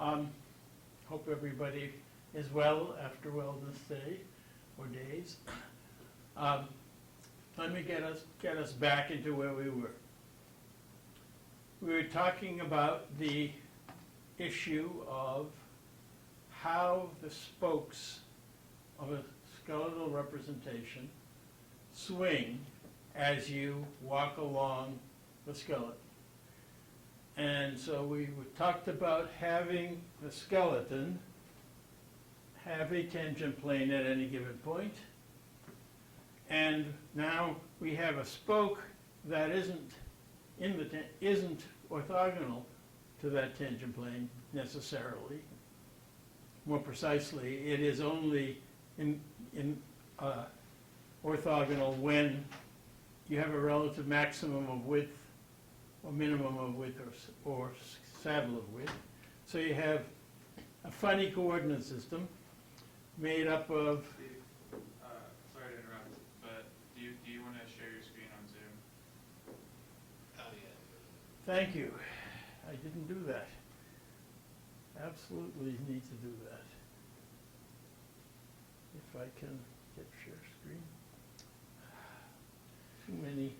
Hope everybody is well after Wellness Day or days. Let me get us back into where we were. We were talking about the issue of how the spokes of a skeletal representation swing as you walk along the skeleton. And so we talked about having the skeleton have a tangent plane at any given point. And now we have a spoke that isn't orthogonal to that tangent plane necessarily. More precisely, it is only orthogonal when you have a relative maximum of width or minimum of width or saddle of width. So you have a funny coordinate system made up of... Steve, sorry to interrupt, but do you want to share your screen on Zoom? Oh, yeah. Thank you. I didn't do that. Absolutely need to do that. If I can get share screen. Too many.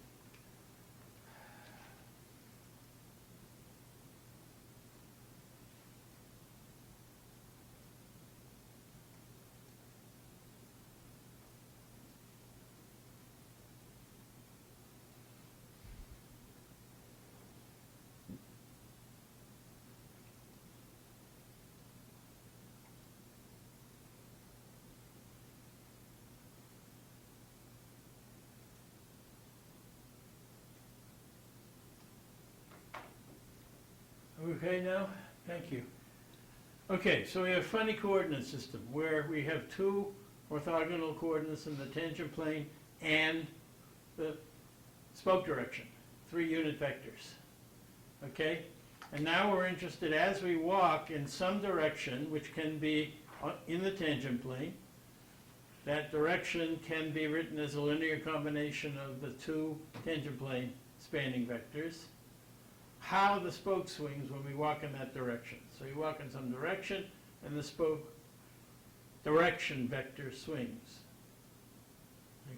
Okay now? Thank you. Okay, so we have a funny coordinate system where we have two orthogonal coordinates in the tangent plane and the spoke direction, 3 unit vectors. Okay? And now we're interested as we walk in some direction, which can be in the tangent plane. That direction can be written as a linear combination of the 2 tangent plane spanning vectors. How the spoke swings when we walk in that direction. So you walk in some direction, and the spoke direction vector swings.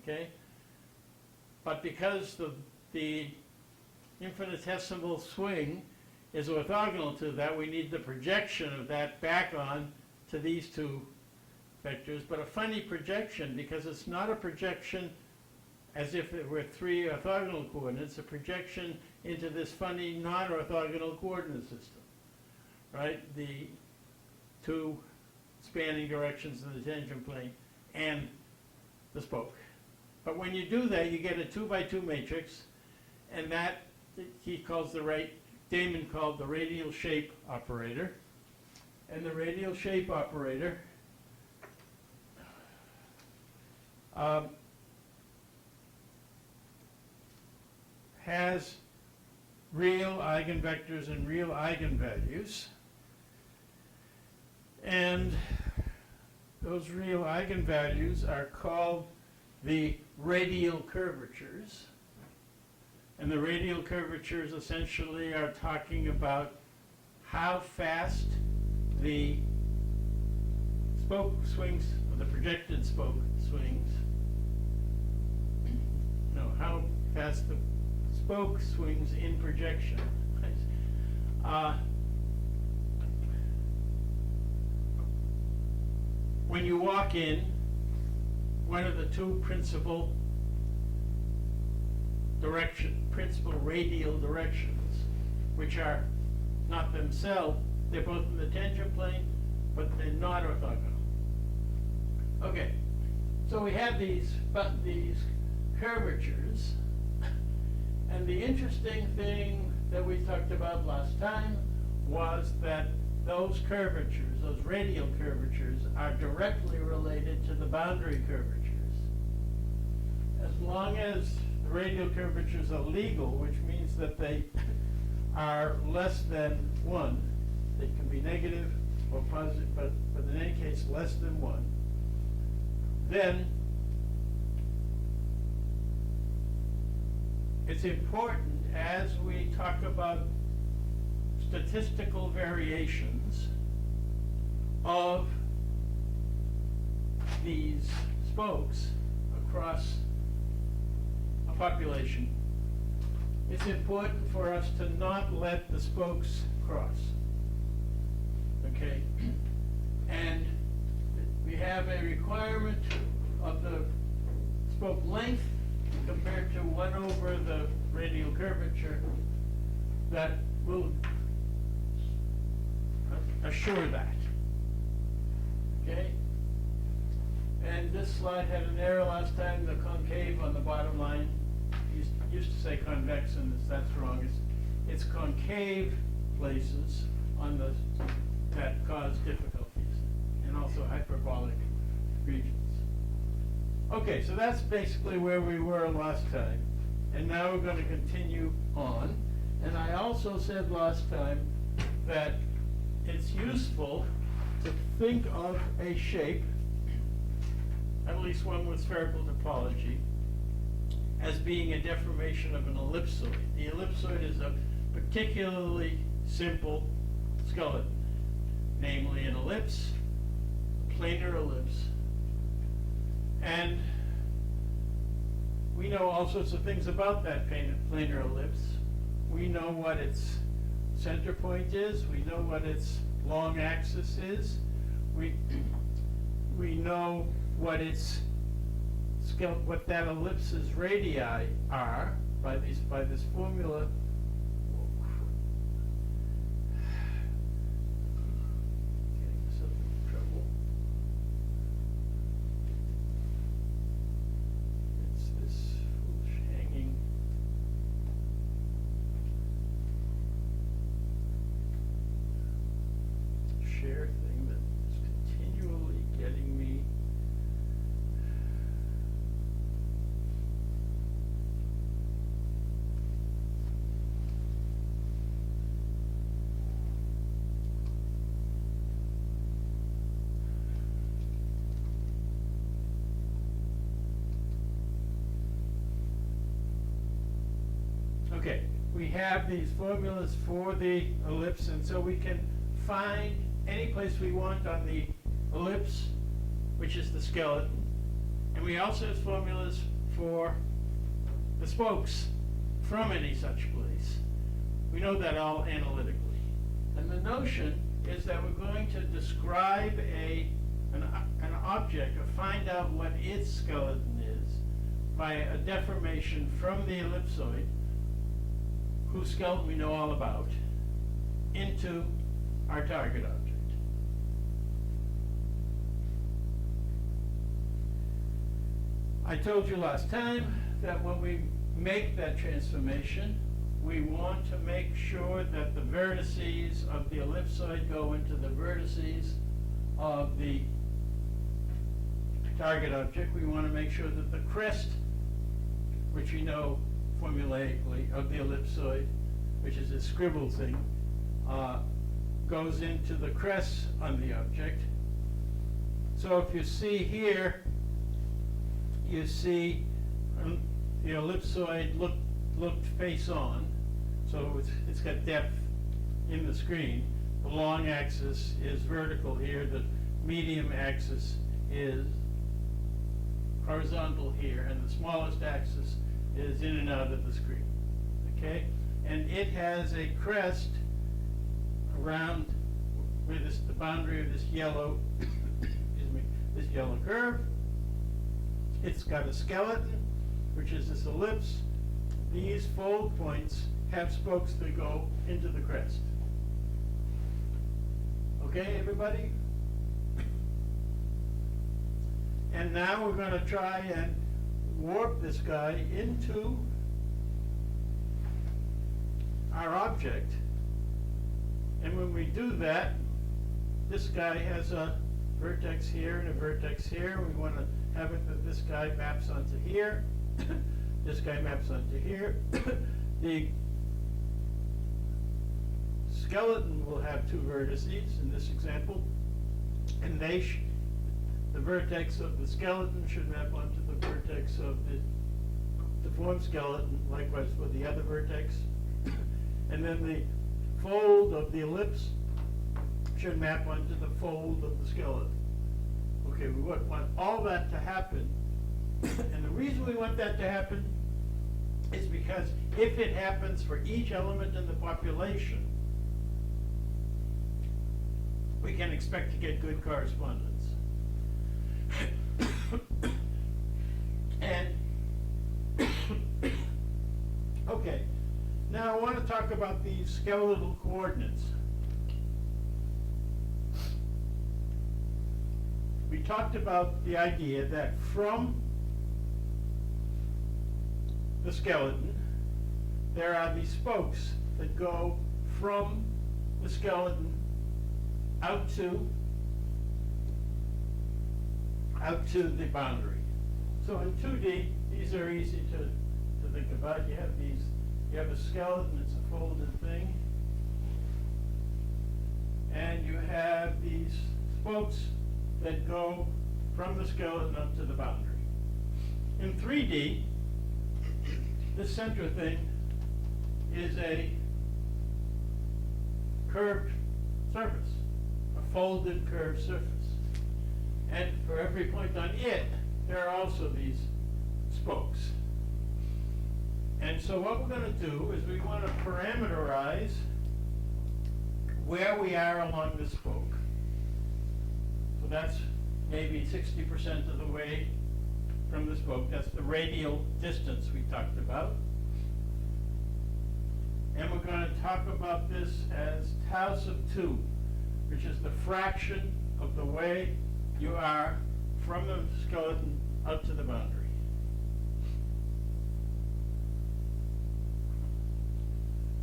Okay? But because the infinitesimal swing is orthogonal to that, we need the projection of that back on to these 2 vectors, but a funny projection because it's not a projection as if it were 3 orthogonal coordinates, a projection into this funny non-orthogonal coordinate system, right? The 2 spanning directions in the tangent plane and the spoke. But when you do that, you get a 2 by 2 matrix, and that Damon called the radial shape operator. And the radial shape operator has real eigenvectors and real eigenvalues. And those real eigenvalues are called the radial curvatures. And the radial curvatures essentially are talking about how fast the spoke swings, or the projected spoke swings. No, how fast the spoke swings in projection. When you walk in, one of the 2 principal radial directions, which are not themselves, they're both in the tangent plane, but they're not orthogonal. Okay, so we have these curvatures, and the interesting thing that we talked about last time was that those curvatures, those radial curvatures, are directly related to the boundary curvatures. As long as the radial curvatures are legal, which means that they are less than 1, they can be negative or positive, but in any case less than 1, then it's important as we talk about statistical variations of these spokes across a population, it's important for us to not let the spokes cross. Okay? And we have a requirement of the spoke length compared to 1 over the radial curvature that will assure that. Okay? And this slide had an error last time, the concave on the bottom line. Used to say convex, and that's wrong. It's concave places on the that cause difficulties, and also hyperbolic regions. Okay, so that's basically where we were last time, and now we're going to continue on. And I also said last time that it's useful to think of a shape, at least one with spherical topology, as being a deformation of an ellipsoid. The ellipsoid is a particularly simple skeleton, namely an ellipse, a planar ellipse. And we know all sorts of things about that planar ellipse. We know what its center point is. We know what its long axis is. We know what its what that ellipse's radii are by this formula. Getting myself into trouble. It's this foolish hanging. Share thing that is continually getting me. Okay, we have these formulas for the ellipse, and so we can find any place we want on the ellipse, which is the skeleton. And we also have formulas for the spokes from any such place. We know that all analytically. And the notion is that we're going to describe an object, or find out what its skeleton is, by a deformation from the ellipsoid, whose skeleton we know all about, into our target object. I told you last time that when we make that transformation, we want to make sure that the vertices of the ellipsoid go into the vertices of the target object. We want to make sure that the crest, which we know formulaically, of the ellipsoid, which is a scribble thing, goes into the crest on the object. So if you see here, you see the ellipsoid looked face on, so it's got depth in the screen. The long axis is vertical here, the medium axis is horizontal here, and the smallest axis is in and out of the screen, okay? And it has a crest around where the boundary of this yellow, excuse me, this yellow curve. It's got a skeleton, which is this ellipse. These fold points have spokes that go into the crest. Okay, everybody? And now we're going to try and warp this guy into our object. And when we do that, this guy has a vertex here and a vertex here. We want to have it that this guy maps onto here. This guy maps onto here. The skeleton will have two vertices in this example, and the vertex of the skeleton should map onto the vertex of the deformed skeleton, likewise for the other vertex. And then the fold of the ellipse should map onto the fold of the skeleton. Okay, we want all that to happen. And the reason we want that to happen is because if it happens for each element in the population, we can expect to get good correspondence. And, okay, now I want to talk about these skeletal coordinates. We talked about the idea that from the skeleton, there are these spokes that go from the skeleton out to the boundary. So in 2D, these are easy to think about. You have a skeleton, it's a folded thing. And you have these spokes that go from the skeleton up to the boundary. In 3D, this center thing is a curved surface, a folded curved surface. And for every point on it, there are also these spokes. And so what we're going to do is we want to parameterize where we are along the spoke. So that's maybe 60% of the way from the spoke. That's the radial distance we talked about. And we're going to talk about this as tau sub 2, which is the fraction of the way you are from the skeleton out to the boundary.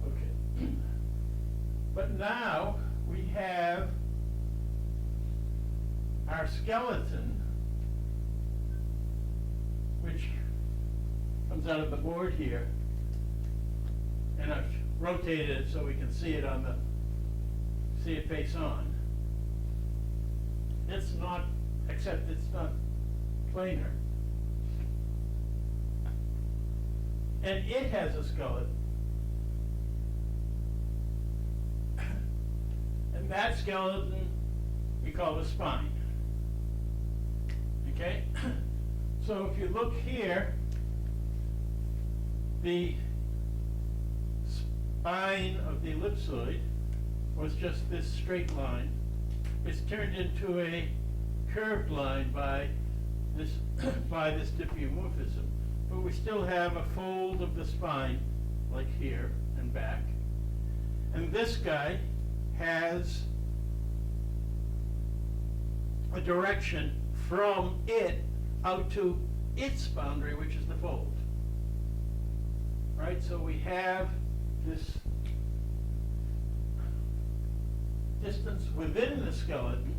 Okay. But now we have our skeleton, which comes out of the board here, and I've rotated it so we can see it face on. It's not, except it's not planar. And it has a skeleton. And that skeleton we call the spine. Okay? So if you look here, the spine of the ellipsoid was just this straight line. It's turned into a curved line by this diffeomorphism. But we still have a fold of the spine, like here and back. And this guy has a direction from it out to its boundary, which is the fold. Right? So we have this distance within the skeleton,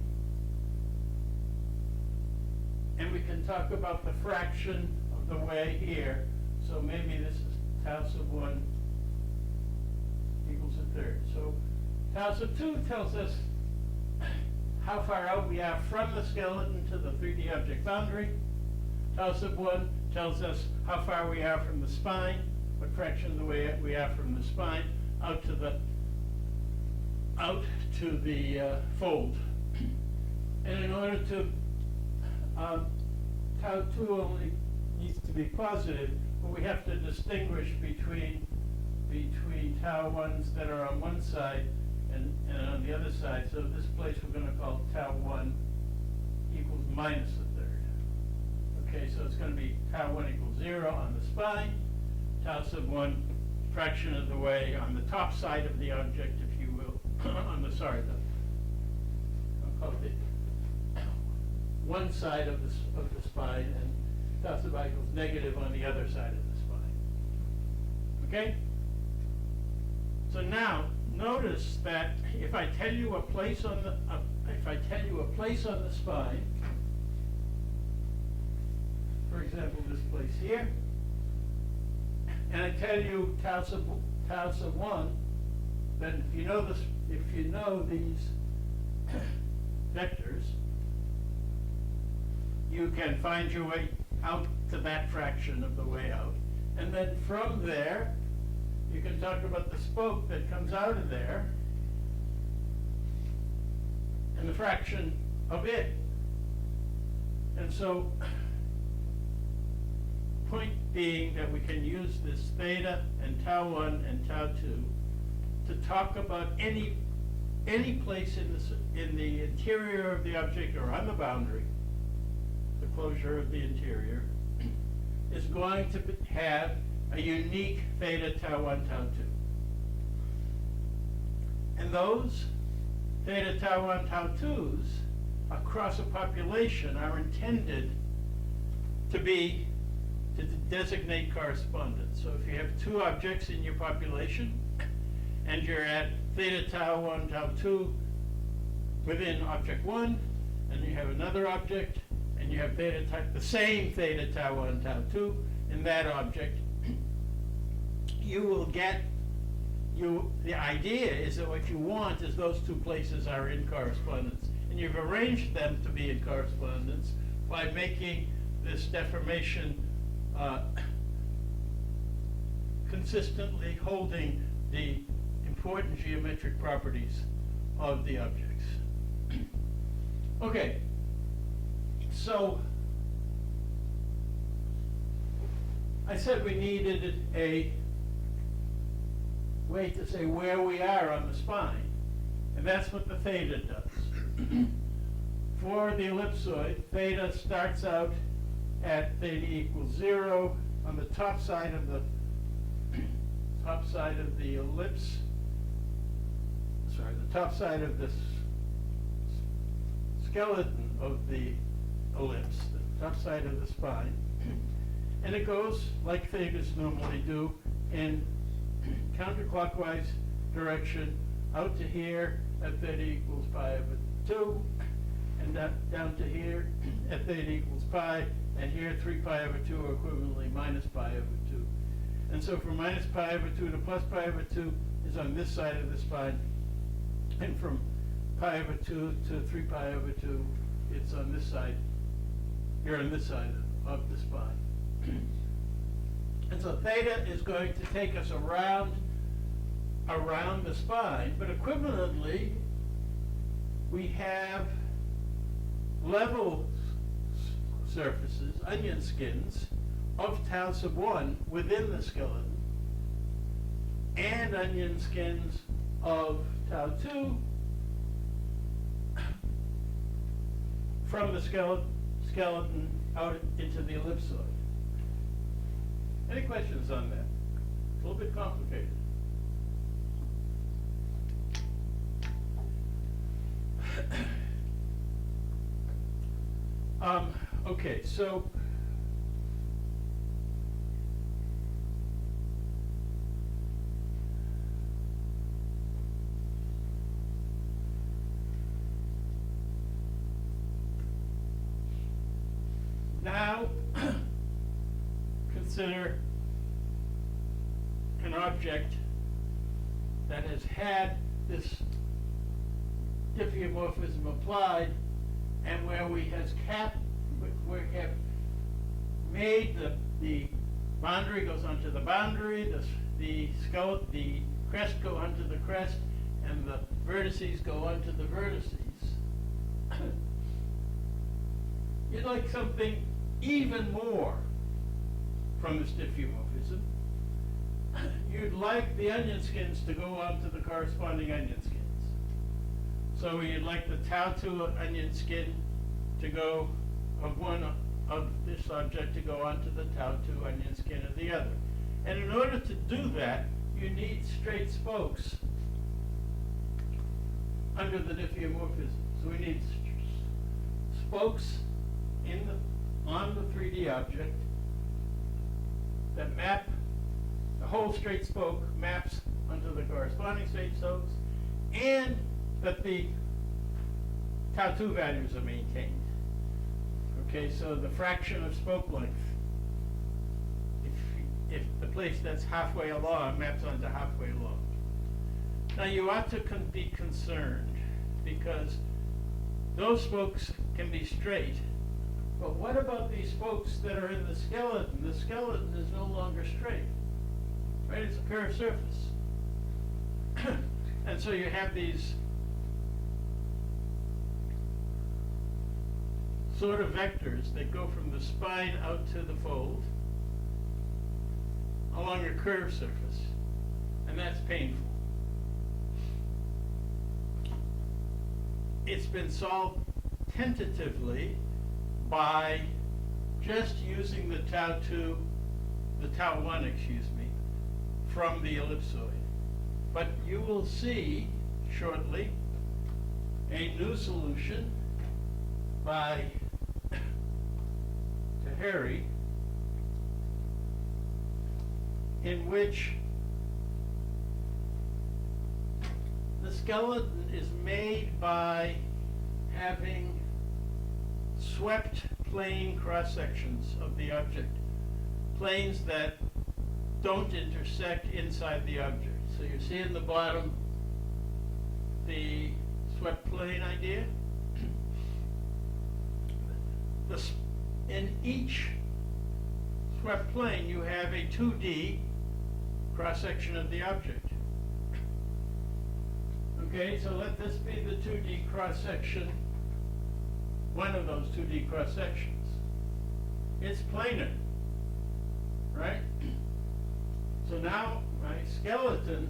and we can talk about the fraction of the way here. So maybe this is tau sub 1 equals a third. So tau sub 2 tells us how far out we are from the skeleton to the 3D object boundary. Tau sub 1 tells us how far we are from the spine, what fraction of the way we are from the spine out to the fold. And in order to, tau 2 only needs to be positive, but we have to distinguish between tau 1s that are on one side and on the other side. So this place we're going to call tau 1 equals minus a third. Okay, so it's going to be tau 1 equals 0 on the spine, tau sub 1 fraction of the way on the top side of the object, if you will, on the, sorry, I'll call it one side of the spine, and tau sub I equals negative on the other side of the spine. Okay? So now, notice that if I tell you a place on the spine, for example, this place here, and I tell you tau sub 1, then if you know these vectors, you can find your way out to that fraction of the way out. And then from there, you can talk about the spoke that comes out of there. and the fraction of it. And so, point being that we can use this theta and tau 1 and tau 2 to talk about any place in the interior of the object or on the boundary, the closure of the interior, is going to have a unique theta tau 1 tau 2. And those theta tau 1 tau 2s across a population are intended to designate correspondence. So if you have two objects in your population and you're at theta tau 1 tau 2 within object 1, and you have another object and you have the same theta tau 1 tau 2 in that object, you will get, the idea is that what you want is those two places are in correspondence. And you've arranged them to be in correspondence by making this deformation consistently holding the important geometric properties of the objects. Okay, so I said we needed a way to say where we are on the spine, and that's what the theta does. For the ellipsoid, theta starts out at theta equals 0 on the top side of the ellipse. Sorry, the top side of this skeleton of the ellipse, the top side of the spine, and it goes like thetas normally do in counterclockwise direction out to here at theta equals pi over 2, and down to here at theta equals pi, and here 3 pi over 2 are equivalently minus pi over 2. And so from minus pi over 2 to plus pi over 2 is on this side of the spine, and from pi over 2 to 3 pi over 2, it's on this side, here on this side of the spine. And so theta is going to take us around the spine, but equivalently, we have level surfaces, onion skins, of tau sub 1 within the skeleton, and onion skins of tau 2 from the skeleton out into the ellipsoid. Any questions on that? It's a little bit complicated. Okay, so now consider an object that has had this diffeomorphism applied, and where we have made the boundary goes onto the boundary, the crest go onto the crest, and the vertices go onto the vertices. You'd like something even more from this diffeomorphism. You'd like the onion skins to go onto the corresponding onion skins. So you'd like the tau 2 onion skin to go of one of this object to go onto the tau 2 onion skin of the other. And in order to do that, you need straight spokes under the diffeomorphism. So we need spokes on the 3D object that map, the whole straight spoke maps onto the corresponding straight spokes, and that the tau 2 values are maintained. Okay, so the fraction of spoke length, if the place that's halfway along maps onto halfway along. Now you ought to be concerned, because those spokes can be straight, but what about these spokes that are in the skeleton? The skeleton is no longer straight, right? It's a curved surface. And so you have these sort of vectors that go from the spine out to the fold along a curved surface, and that's painful. It's been solved tentatively by just using the tau 2, the tau 1, excuse me, from the ellipsoid. But you will see shortly a new solution by Taheri, in which the skeleton is made by having swept plane cross-sections of the object, planes that don't intersect inside the object. So you see in the bottom the swept plane idea. In each swept plane you have a 2D cross-section of the object. Okay, so let this be the 2D cross-section, one of those 2D cross-sections. It's planar, right? So now my skeleton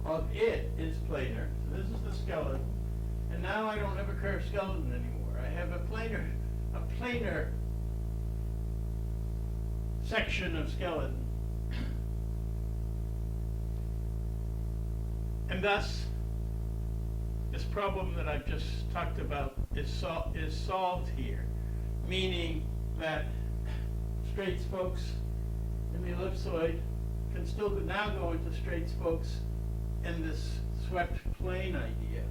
of it is planar. So this is the skeleton. And now I don't have a curved skeleton anymore. I have a planar section of skeleton. And thus, this problem that I've just talked about is solved here, meaning that straight spokes in the ellipsoid can still now go into straight spokes in this swept plane idea.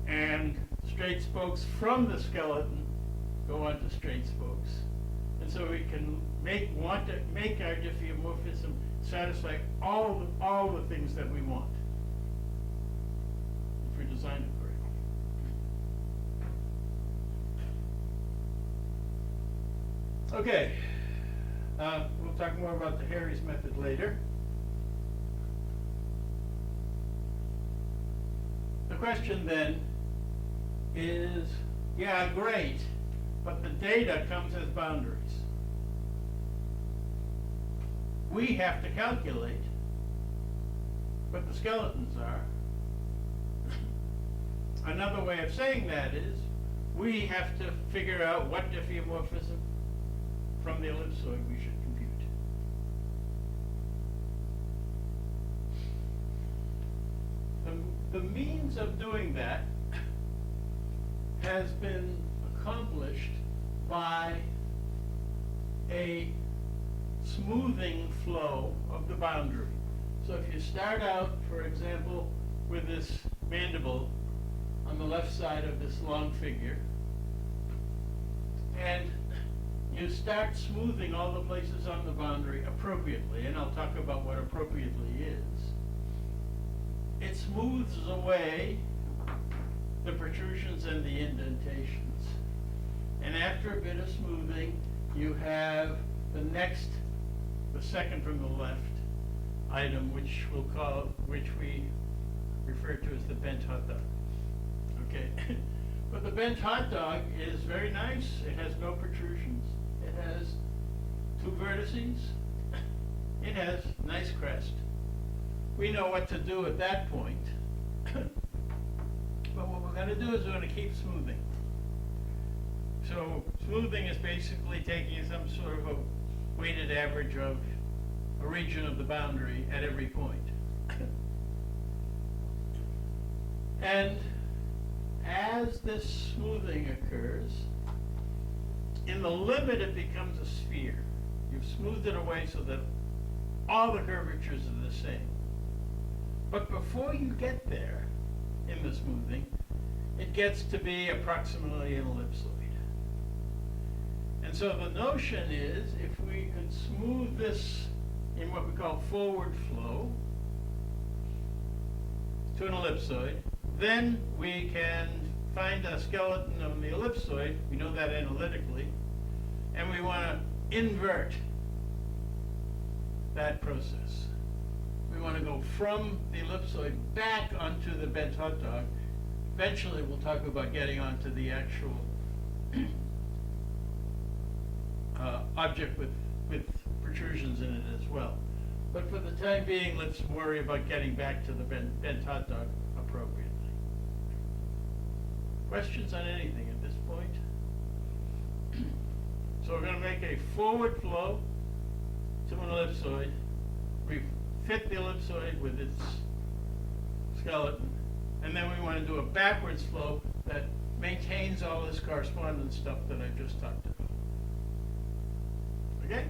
And straight spokes from the skeleton go onto straight spokes. And so we can want to make our diffeomorphism satisfy all the things that we want, if we design it correctly. Okay, we'll talk more about the Harry's method later. The question then is, yeah, great, but the data comes as boundaries. We have to calculate, but the skeletons are. Another way of saying that is, we have to figure out what diffeomorphism from the ellipsoid we should compute. The means of doing that has been accomplished by a smoothing flow of the boundary. So if you start out, for example, with this mandible on the left side of this long figure, and you start smoothing all the places on the boundary appropriately, and I'll talk about what appropriately is, it smooths away the protrusions and the indentations. And after a bit of smoothing, you have the second from the left item, which we refer to as the bent hot dog. Okay, but the bent hot dog is very nice. It has no protrusions. It has two vertices. It has nice crest. We know what to do at that point. But what we're going to do is we're going to keep smoothing. So smoothing is basically taking some sort of a weighted average of a region of the boundary at every point. And as this smoothing occurs, in the limit it becomes a sphere. You've smoothed it away so that all the curvatures are the same. But before you get there in the smoothing, it gets to be approximately an ellipsoid. And so the notion is, if we could smooth this in what we call forward flow to an ellipsoid, then we can find a skeleton of the ellipsoid, we know that analytically, and we want to invert that process. We want to go from the ellipsoid back onto the bent hot dog eventually we'll talk about getting onto the actual object with protrusions in it as well. But for the time being, let's worry about getting back to the bent hot dog appropriately. Questions on anything at this point? So we're going to make a forward flow to an ellipsoid. We fit the ellipsoid with its skeleton, and then we want to do a backwards flow that maintains all this correspondence stuff that I just talked about. Okay?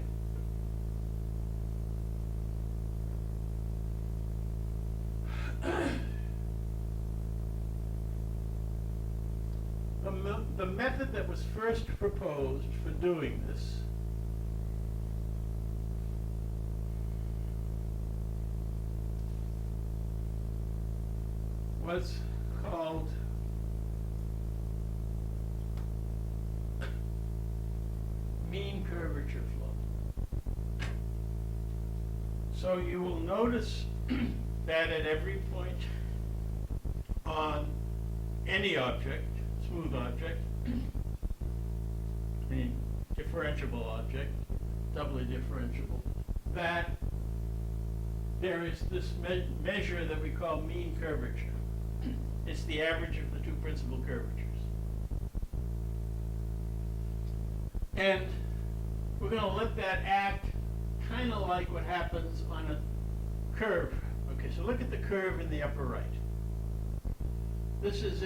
The method that was first proposed for doing this was called mean curvature flow. So you will notice that at every point on any object, smooth object, any differentiable object, doubly differentiable, that there is this measure that we call mean curvature. It's the average of the two principal curvatures. And we're going to let that act kind of like what happens on a curve. Okay, so look at the curve in the upper right. This is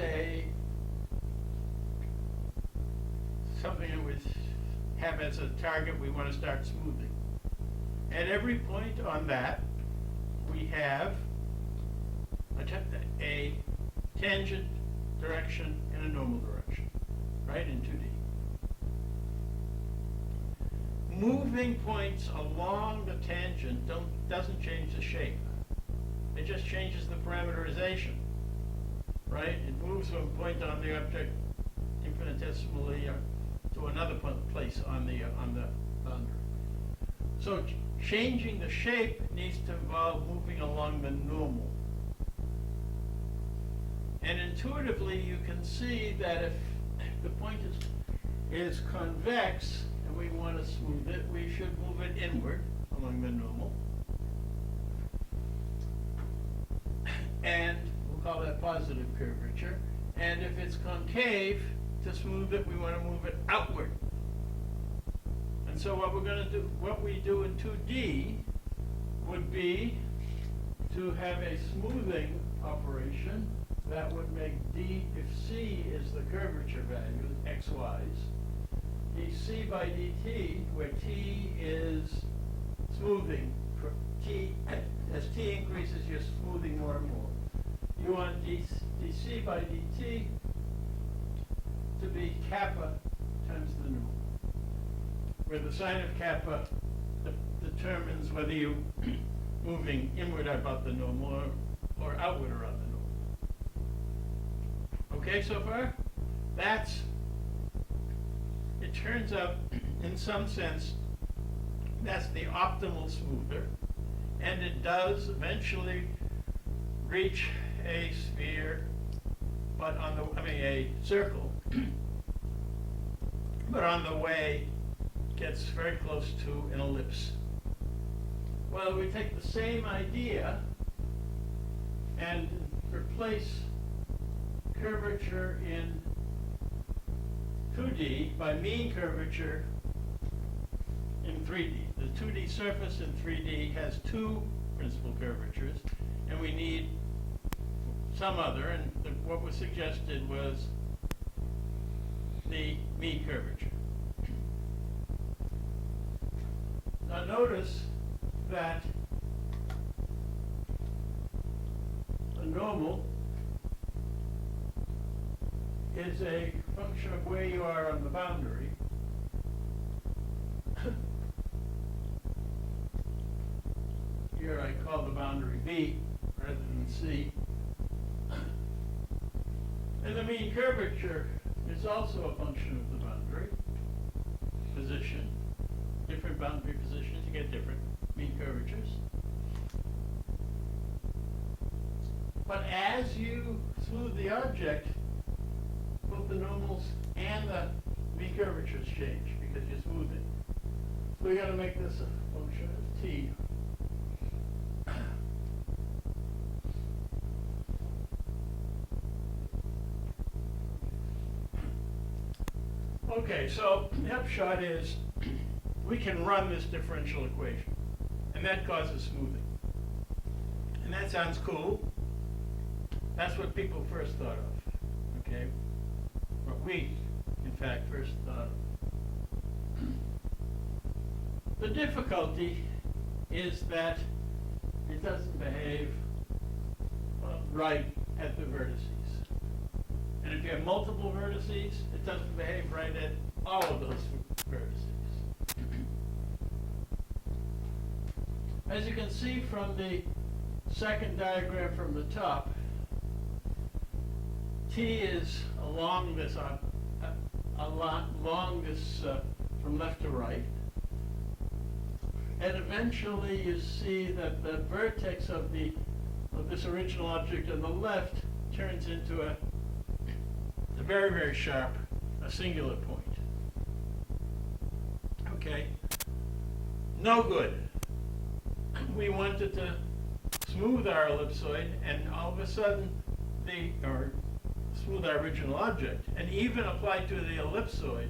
something that we have as a target we want to start smoothing. At every point on that, we have a tangent direction and a normal direction, right, in 2D. Moving points along the tangent doesn't change the shape. It just changes the parameterization, right? It moves from a point on the object infinitesimally to another place on the boundary. So changing the shape needs to involve moving along the normal. And intuitively, you can see that if the point is convex and we want to smooth it, we should move it inward along the normal. And we'll call that positive curvature. And if it's concave, to smooth it, we want to move it outward. And so what we're going to do, what we do in 2D would be to have a smoothing operation that would make D, if C is the curvature value, xy's, dc by dt, where t is smoothing, as t increases, you're smoothing more and more. You want dc by dt to be kappa times the normal, where the sign of kappa determines whether you're moving inward about the normal or outward around the normal. Okay, so far? It turns out, in some sense, that's the optimal smoother, and it does eventually reach a sphere, but a circle, but on the way gets very close to an ellipse. Well, we take the same idea and replace curvature in 2D by mean curvature in 3D. The 2D surface in 3D has two principal curvatures, and we need some other, and what was suggested was the mean curvature. Now notice that a normal is a function of where you are on the boundary. Here I call the boundary B rather than C. And the mean curvature is also a function of the boundary position. Different boundary positions, you get different mean curvatures. But as you smooth the object, both the normals and the mean curvatures change because you're smoothing. So we got to make this a function of t. Okay, so the upshot is we can run this differential equation, and that causes smoothing. And that sounds cool. That's what people first thought of, okay? What we, in fact, first thought of. The difficulty is that it doesn't behave right at the vertices. And if you have multiple vertices, it doesn't behave right at all of those vertices. As you can see from the second diagram from the top, T is along this, from left to right. And eventually you see that the vertex of this original object on the left turns into a very, very sharp, a singular point. Okay? No good. We wanted to smooth our ellipsoid, and all of a sudden, or smooth our original object, and even apply to the ellipsoid,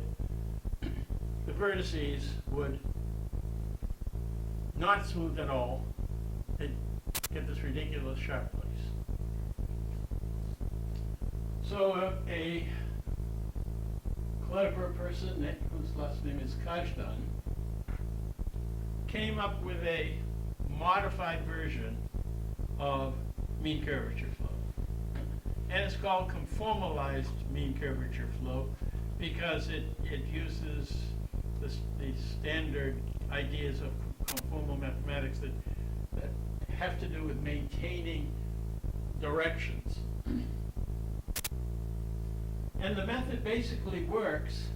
the vertices would not smooth at all. They'd get this ridiculous sharp place. So a clever person whose last name is Kajdan came up with a modified version of mean curvature flow. And it's called conformalized mean curvature flow because it uses the standard ideas of conformal mathematics that have to do with maintaining directions. And the method basically works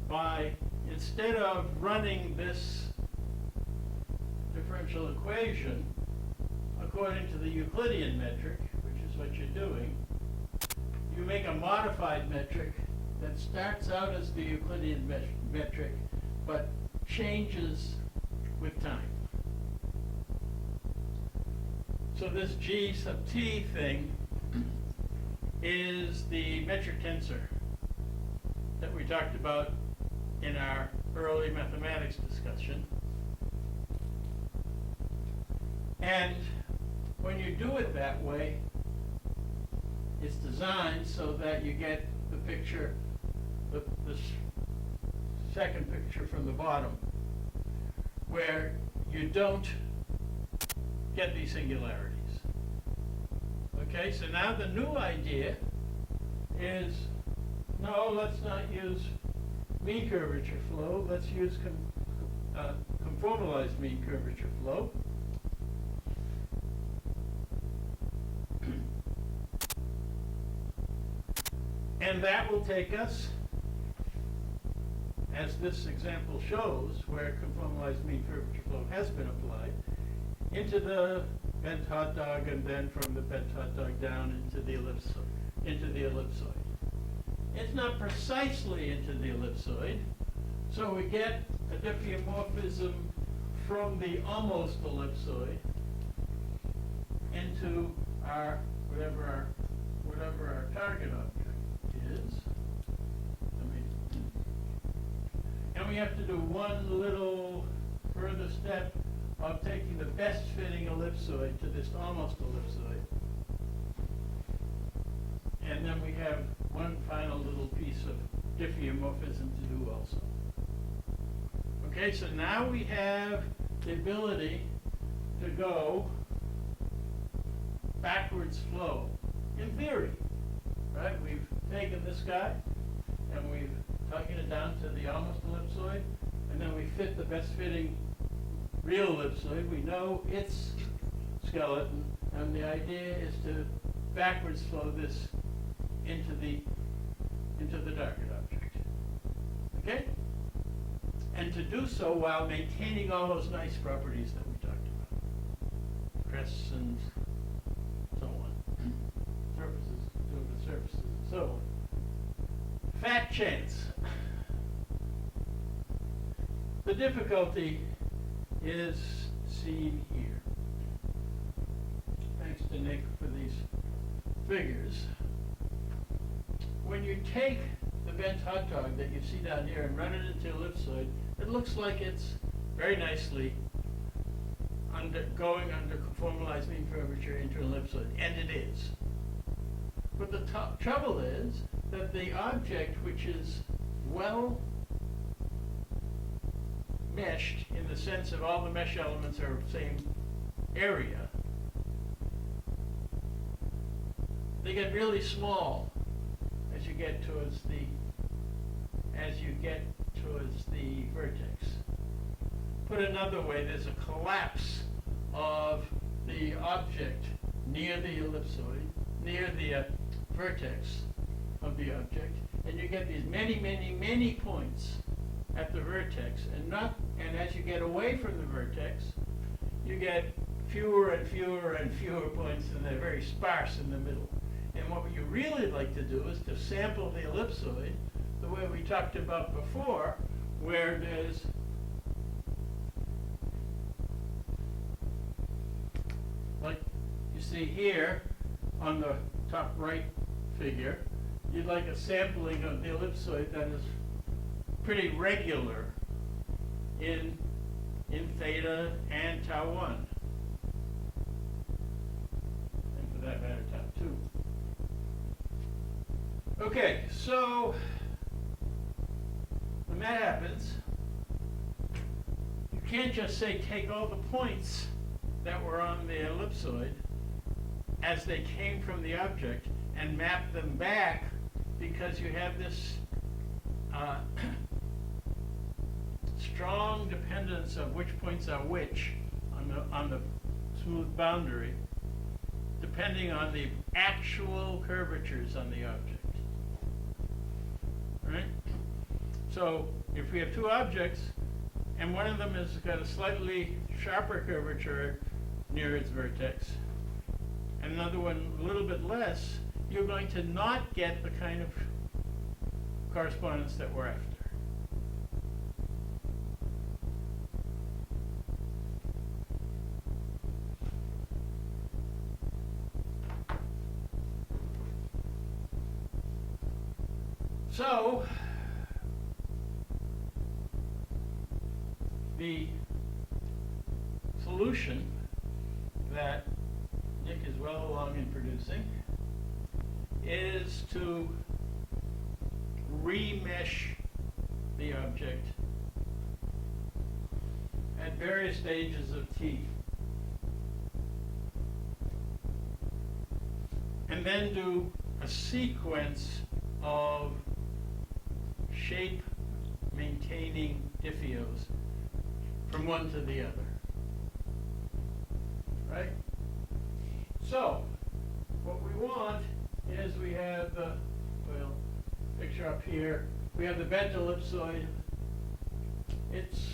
by, instead of running this differential equation according to the Euclidean metric, which is what you're doing, you make a modified metric that starts out as the Euclidean metric, but changes with time. So this G sub t thing is the metric tensor that we talked about in our early mathematics discussion. And when you do it that way, it's designed so that you get the picture, the second picture from the bottom, where you don't get these singularities. Okay, so now the new idea is, no, let's not use mean curvature flow, let's use conformalized mean curvature flow. And that will take us, as this example shows, where conformalized mean curvature flow has been applied, into the bent hot dog, and then from the bent hot dog down into the ellipsoid. It's not precisely into the ellipsoid, so we get a diffeomorphism from the almost ellipsoid into our whatever our target object is. And we have to do one little further step of taking the best fitting ellipsoid to this almost ellipsoid. And then we have one final little piece of diffeomorphism to do also. Okay, so now we have the ability to go backwards flow, in theory, right? We've taken this guy and we've taken it down to the almost ellipsoid, and then we fit the best fitting real ellipsoid. We know its skeleton, and the idea is to backwards flow this into the target object. Okay? And to do so while maintaining all those nice properties that we talked about. Crests and so on. Surfaces, fat chance. The difficulty is seen here. Thanks to Nick for these figures. When you take the bent hot dog that you see down here and run it into ellipsoid, it looks like it's very nicely going under conformalized mean curvature into an ellipsoid, and it is. But the trouble is that the object, which is well meshed in the sense of all the mesh elements are the same area, they get really small as you get towards the vertex. Put another way, there's a collapse of the object near the ellipsoid, near the vertex of the object, and you get these many, many, many points at the vertex, and as you get away from the vertex, you get fewer and fewer and fewer points, and they're very sparse in the middle. And what you really like to do is to sample the ellipsoid the way we talked about before, where there's like you see here on the top right figure, you'd like a sampling of the ellipsoid that is pretty regular in theta and tau 1. And for that matter, tau 2. Okay, so when that happens, you can't just say take all the points that were on the ellipsoid as they came from the object and map them back, because you have this strong dependence of which points are which on the smooth boundary, depending on the actual curvatures on the object. Right? So if we have two objects and one of them has got a slightly sharper curvature near its vertex and another one a little bit less, you're going to not get the kind of correspondence that we're after. So, the solution that Nick is well along in producing is to remesh the object at various stages of T, and then do a sequence of shape maintaining diffeos from one to the other. Right? So, what we want is we have the, well, picture up here, we have the bent ellipsoid. It's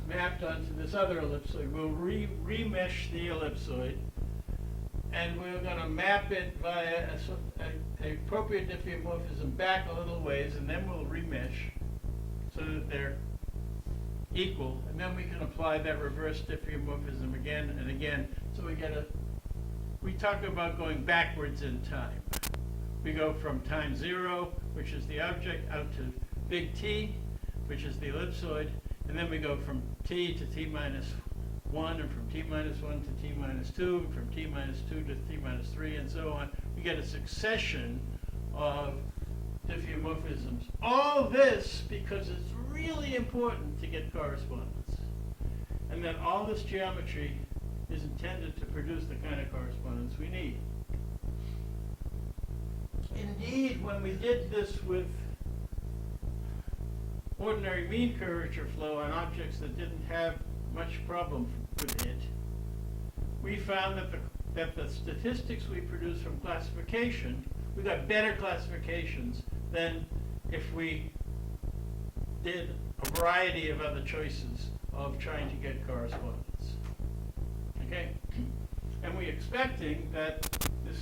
mapped onto this other ellipsoid. We'll remesh the ellipsoid, and we're going to map it via a appropriate diffeomorphism back a little ways, and then we'll remesh so that they're equal, and then we can apply that reverse diffeomorphism again and again. So we talk about going backwards in time. We go from time 0, which is the object, out to big T, which is the ellipsoid, and then we go from T to T minus 1, and from T minus 1 to T minus 2, and from T minus 2 to T minus 3, and so on. We get a succession of diffeomorphisms. All this because it's really important to get correspondence. And then all this geometry is intended to produce the kind of correspondence we need. Indeed, when we did this with ordinary mean curvature flow on objects that didn't have much problem with it, we found that the statistics we produced from classification, we got better classifications than if we did a variety of other choices of trying to get correspondence. Okay? And we're expecting that this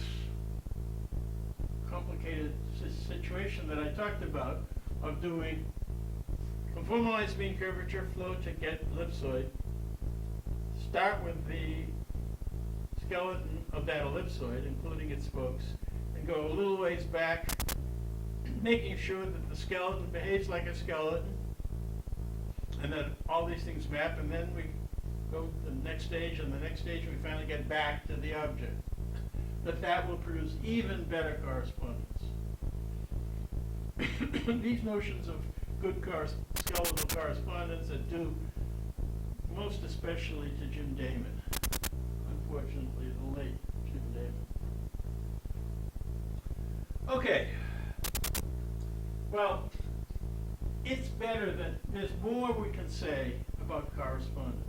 complicated situation that I talked about of doing conformalized mean curvature flow to get ellipsoid. Start with the skeleton of that ellipsoid, including its spokes, and go a little ways back, making sure that the skeleton behaves like a skeleton, and that all these things map, and then we go to the next stage, and the next stage we finally get back to the object. That will produce even better correspondence. These notions of good skeletal correspondence are due most especially to Jim Damon. Unfortunately, the late Jim Damon. Okay. Well, it's better that there's more we can say about correspondence.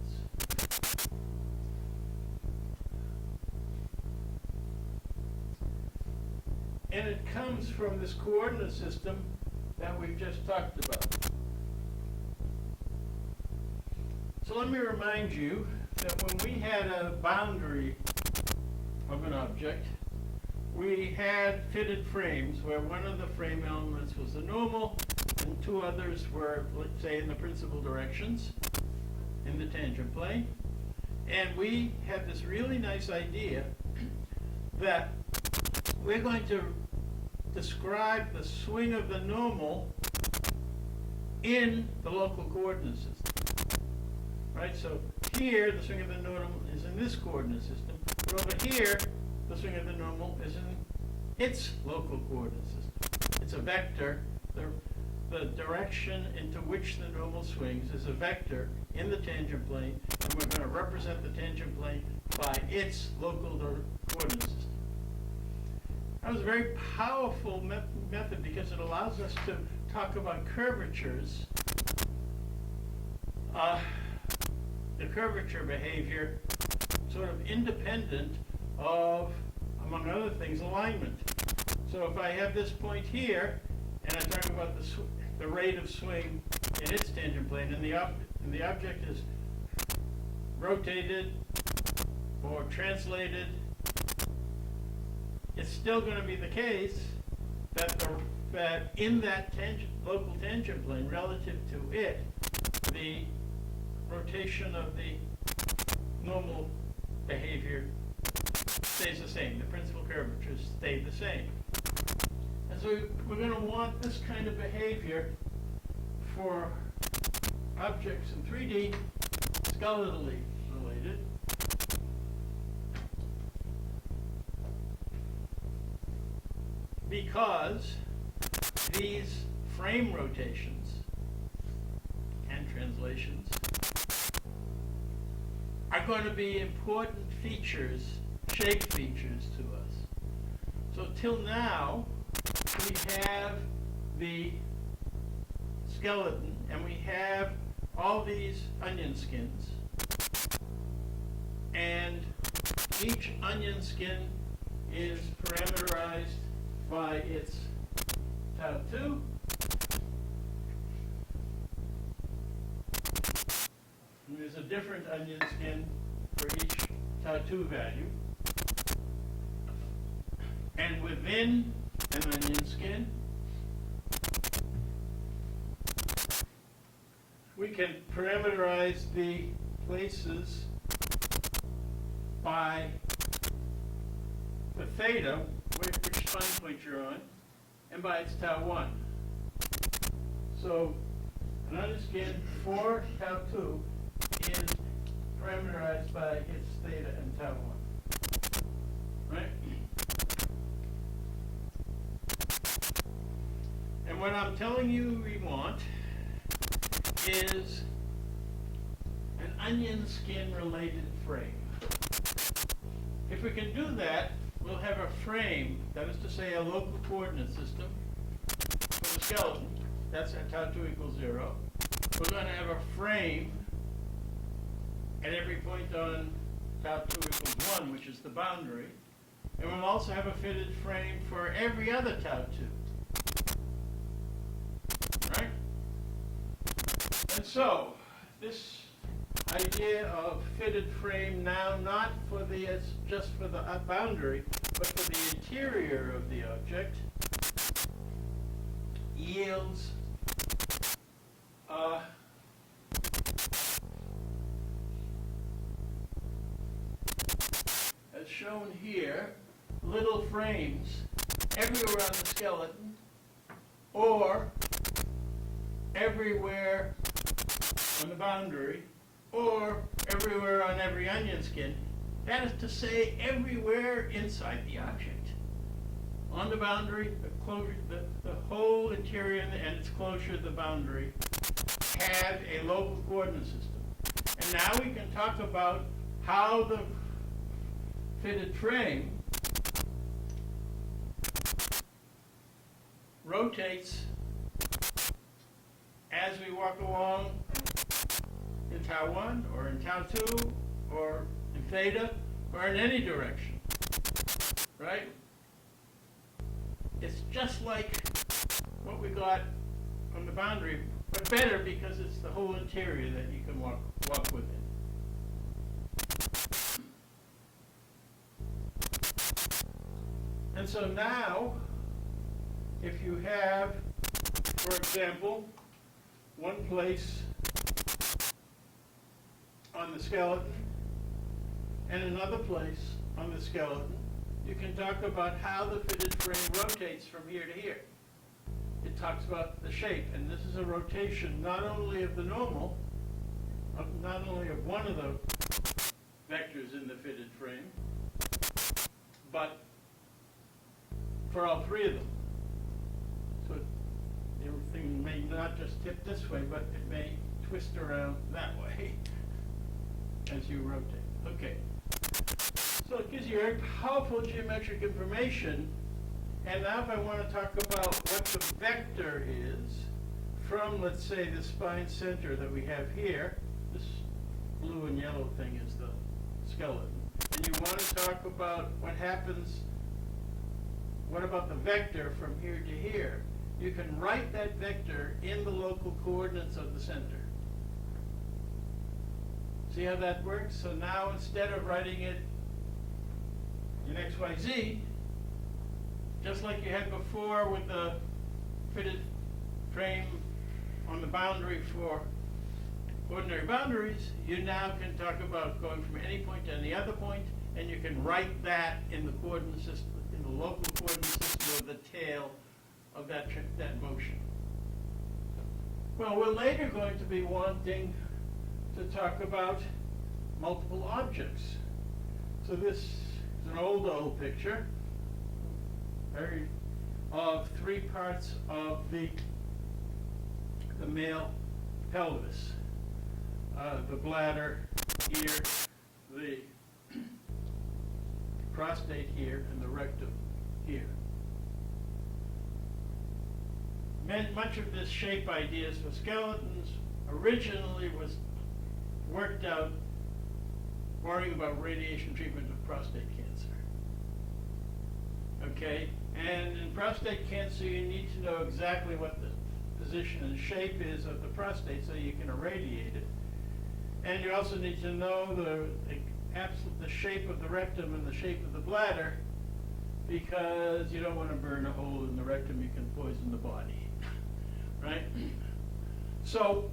And it comes from this coordinate system that we've just talked about. So let me remind you that when we had a boundary of an object, we had fitted frames where one of the frame elements was the normal and two others were, let's say, in the principal directions in the tangent plane. And we had this really nice idea that we're going to describe the swing of the normal in the local coordinate system. Right? So here, the swing of the normal is in this coordinate system. But over here, the swing of the normal is in its local coordinate system. It's a vector. The direction into which the normal swings is a vector in the tangent plane, and we're going to represent the tangent plane by its local coordinate system. That was a very powerful method because it allows us to talk about curvatures, the curvature behavior, sort of independent of, among other things, alignment. So if I have this point here, and I talk about the rate of swing in its tangent plane, and the object is rotated or translated, it's still going to be the case that in that local tangent plane, relative to it, the rotation of the normal behavior stays the same. The principal curvatures stay the same. And so we're going to want this kind of behavior for objects in 3D, skeletally related. Because these frame rotations and translations are going to be important features, shape features to us. So till now, we have the skeleton and we have all these onion skins. And each onion skin is parameterized by its tau 2. And there's a different onion skin for each tau 2 value. And within an onion skin, we can parameterize the places by the theta, which spine point you're on, and by its tau 1. So an onion skin for tau 2 is parameterized by its theta and tau 1. Right? And what I'm telling you we want is an onion skin related frame. If we can do that, we'll have a frame, that is to say a local coordinate system for the skeleton. That's at tau 2 equals 0. We're going to have a frame at every point on tau 2 equals 1, which is the boundary. And we'll also have a fitted frame for every other tau 2. Right? And so, this idea of fitted frame now not for the necessarily as just for the boundary, but for the interior of the object, yields as shown here, little frames everywhere on the skeleton or everywhere on the boundary or everywhere on every onion skin. That is to say, everywhere inside the object. On the boundary, the closure, the whole interior and its closure of the boundary have a local coordinate system. And now we can talk about how the fitted frame rotates as we walk along in tau 1 or in tau 2 or in theta or in any direction, right? It's just like what we got on the boundary, but better because it's the whole interior that you can walk within. And so now, if you have, for example, one place on the skeleton and another place on the skeleton, you can talk about how the fitted frame rotates from here to here. It talks about the shape, and this is a rotation not only of the normal, not only of one of the vectors in the fitted frame, but for all three of them. So everything may not just tip this way, but it may twist around that way as you rotate. Okay. So it gives you very powerful geometric information. And now if I want to talk about what the vector is from, let's say, the spine center that we have here, this blue and yellow thing is the skeleton. And you want to talk about what happens, what about the vector from here to here? You can write that vector in the local coordinates of the center. See how that works? So now instead of writing it in XYZ, just like you had before with the fitted frame on the boundary for ordinary boundaries, you now can talk about going from any point to any other point, and you can write that in the coordinate system, in the local coordinate system of the tail of that motion. Well, we're later going to be wanting to talk about multiple objects. So this is an old picture of three parts of the male pelvis. The bladder here, the prostate here, and the rectum here. Much of this shape ideas for skeletons originally was worked out worrying about radiation treatment of prostate cancer. Okay? And in prostate cancer, you need to know exactly what the position and shape is of the prostate so you can irradiate it. And you also need to know the shape of the rectum and the shape of the bladder, because you don't want to burn a hole in the rectum, you can poison the body. Right? So,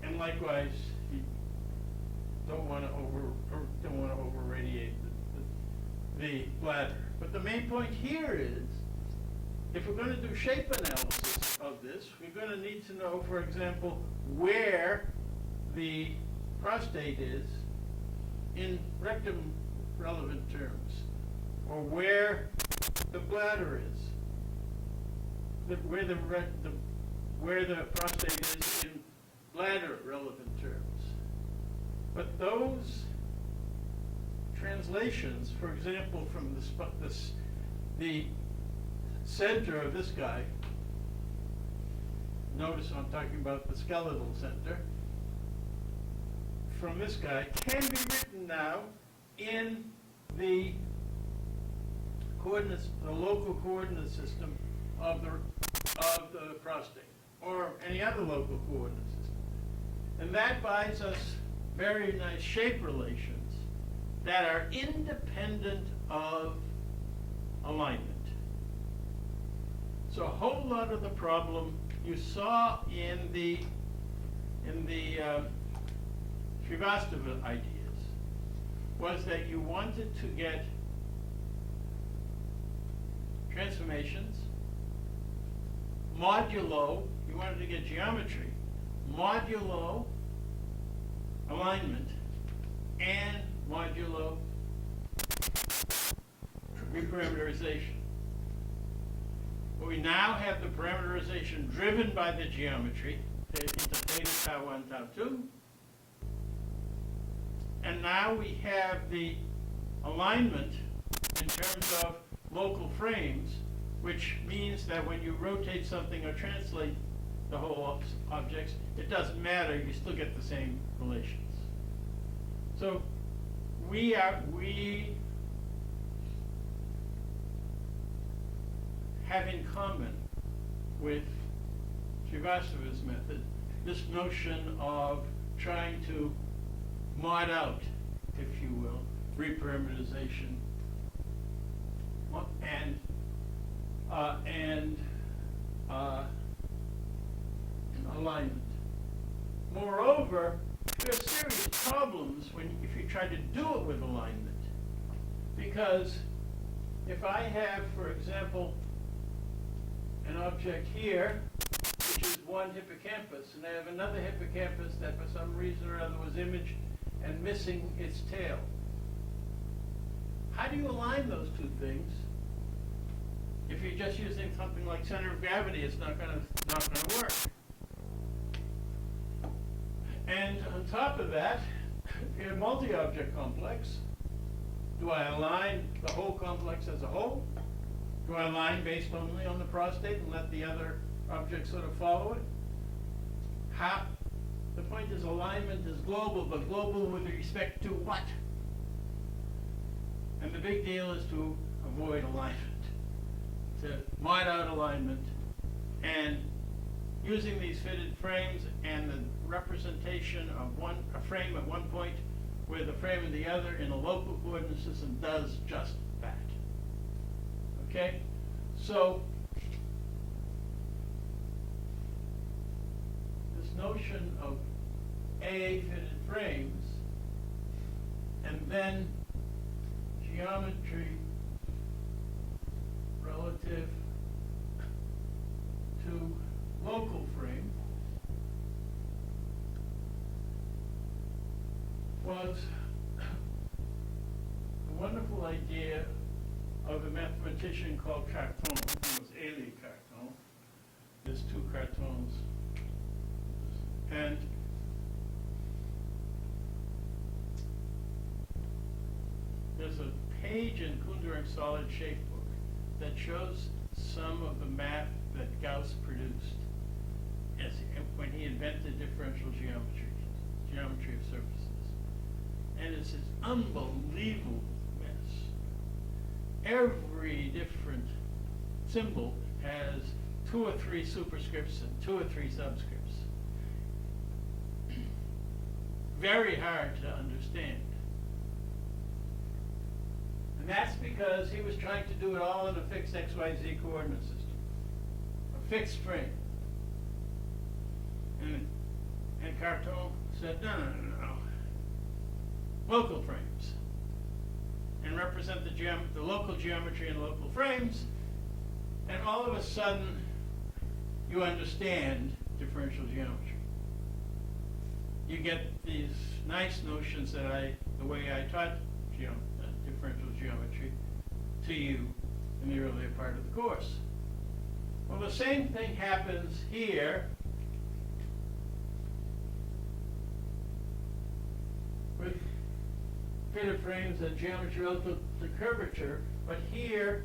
and likewise, you don't want to over radiate the bladder. But the main point here is, if we're going to do shape analysis of this, we're going to need to know, for example, where the prostate is in rectum relevant terms, or where the bladder is, where the prostate is in bladder relevant terms. But those translations, for example, from the center of this guy, notice I'm talking about the skeletal center, from this guy can be written now in the coordinates, the local coordinate system of the prostate, or any other local coordinate system. And that buys us very nice shape relations that are independent of alignment. So a whole lot of the problem you saw in the Srivastava ideas was that you wanted to get transformations, modulo, you wanted to get geometry, modulo alignment, and modulo reparameterization. Well, we now have the parameterization driven by the geometry into theta, tau 1, tau 2. And now we have the alignment in terms of local frames, which means that when you rotate something or translate the whole objects, it doesn't matter, you still get the same relations. So we have in common with Srivastava's method this notion of trying to mod out, if you will, reparameterization and alignment. Moreover, there are serious problems if you try to do it with alignment. Because if I have, for example, an object here, which is one hippocampus, and I have another hippocampus that for some reason or other was imaged and missing its tail. How do you align those two things? If you're just using something like center of gravity, it's not going to work. And on top of that, if you have a multi-object complex, do I align the whole complex as a whole? Do I align based only on the prostate and let the other objects sort of follow it? The point is alignment is global, but global with respect to what? And the big deal is to avoid alignment, to mod out alignment, and using these fitted frames and the representation of a frame at one point with a frame at the other in a local coordinate system does just that. Okay? So this notion of A fitted frames and then geometry relative to local frame was a wonderful idea of a mathematician called Carton. It was Elie Carton. There's two Cartons. And there's a page in Kundering's solid shape book that shows some of the math that Gauss produced when he invented differential geometry of surfaces. And it's this unbelievable mess. Every different symbol has 2 or 3 superscripts and 2 or 3 subscripts. Very hard to understand. And that's because he was trying to do it all in a fixed XYZ coordinate system, a fixed frame. And Carton said, no. Local frames. And represent the local geometry in local frames. And all of a sudden, you understand differential geometry. You get these nice notions that the way I taught differential geometry to you in the earlier part of the course. Well, the same thing happens here with fitted frames and geometry relative to curvature, but here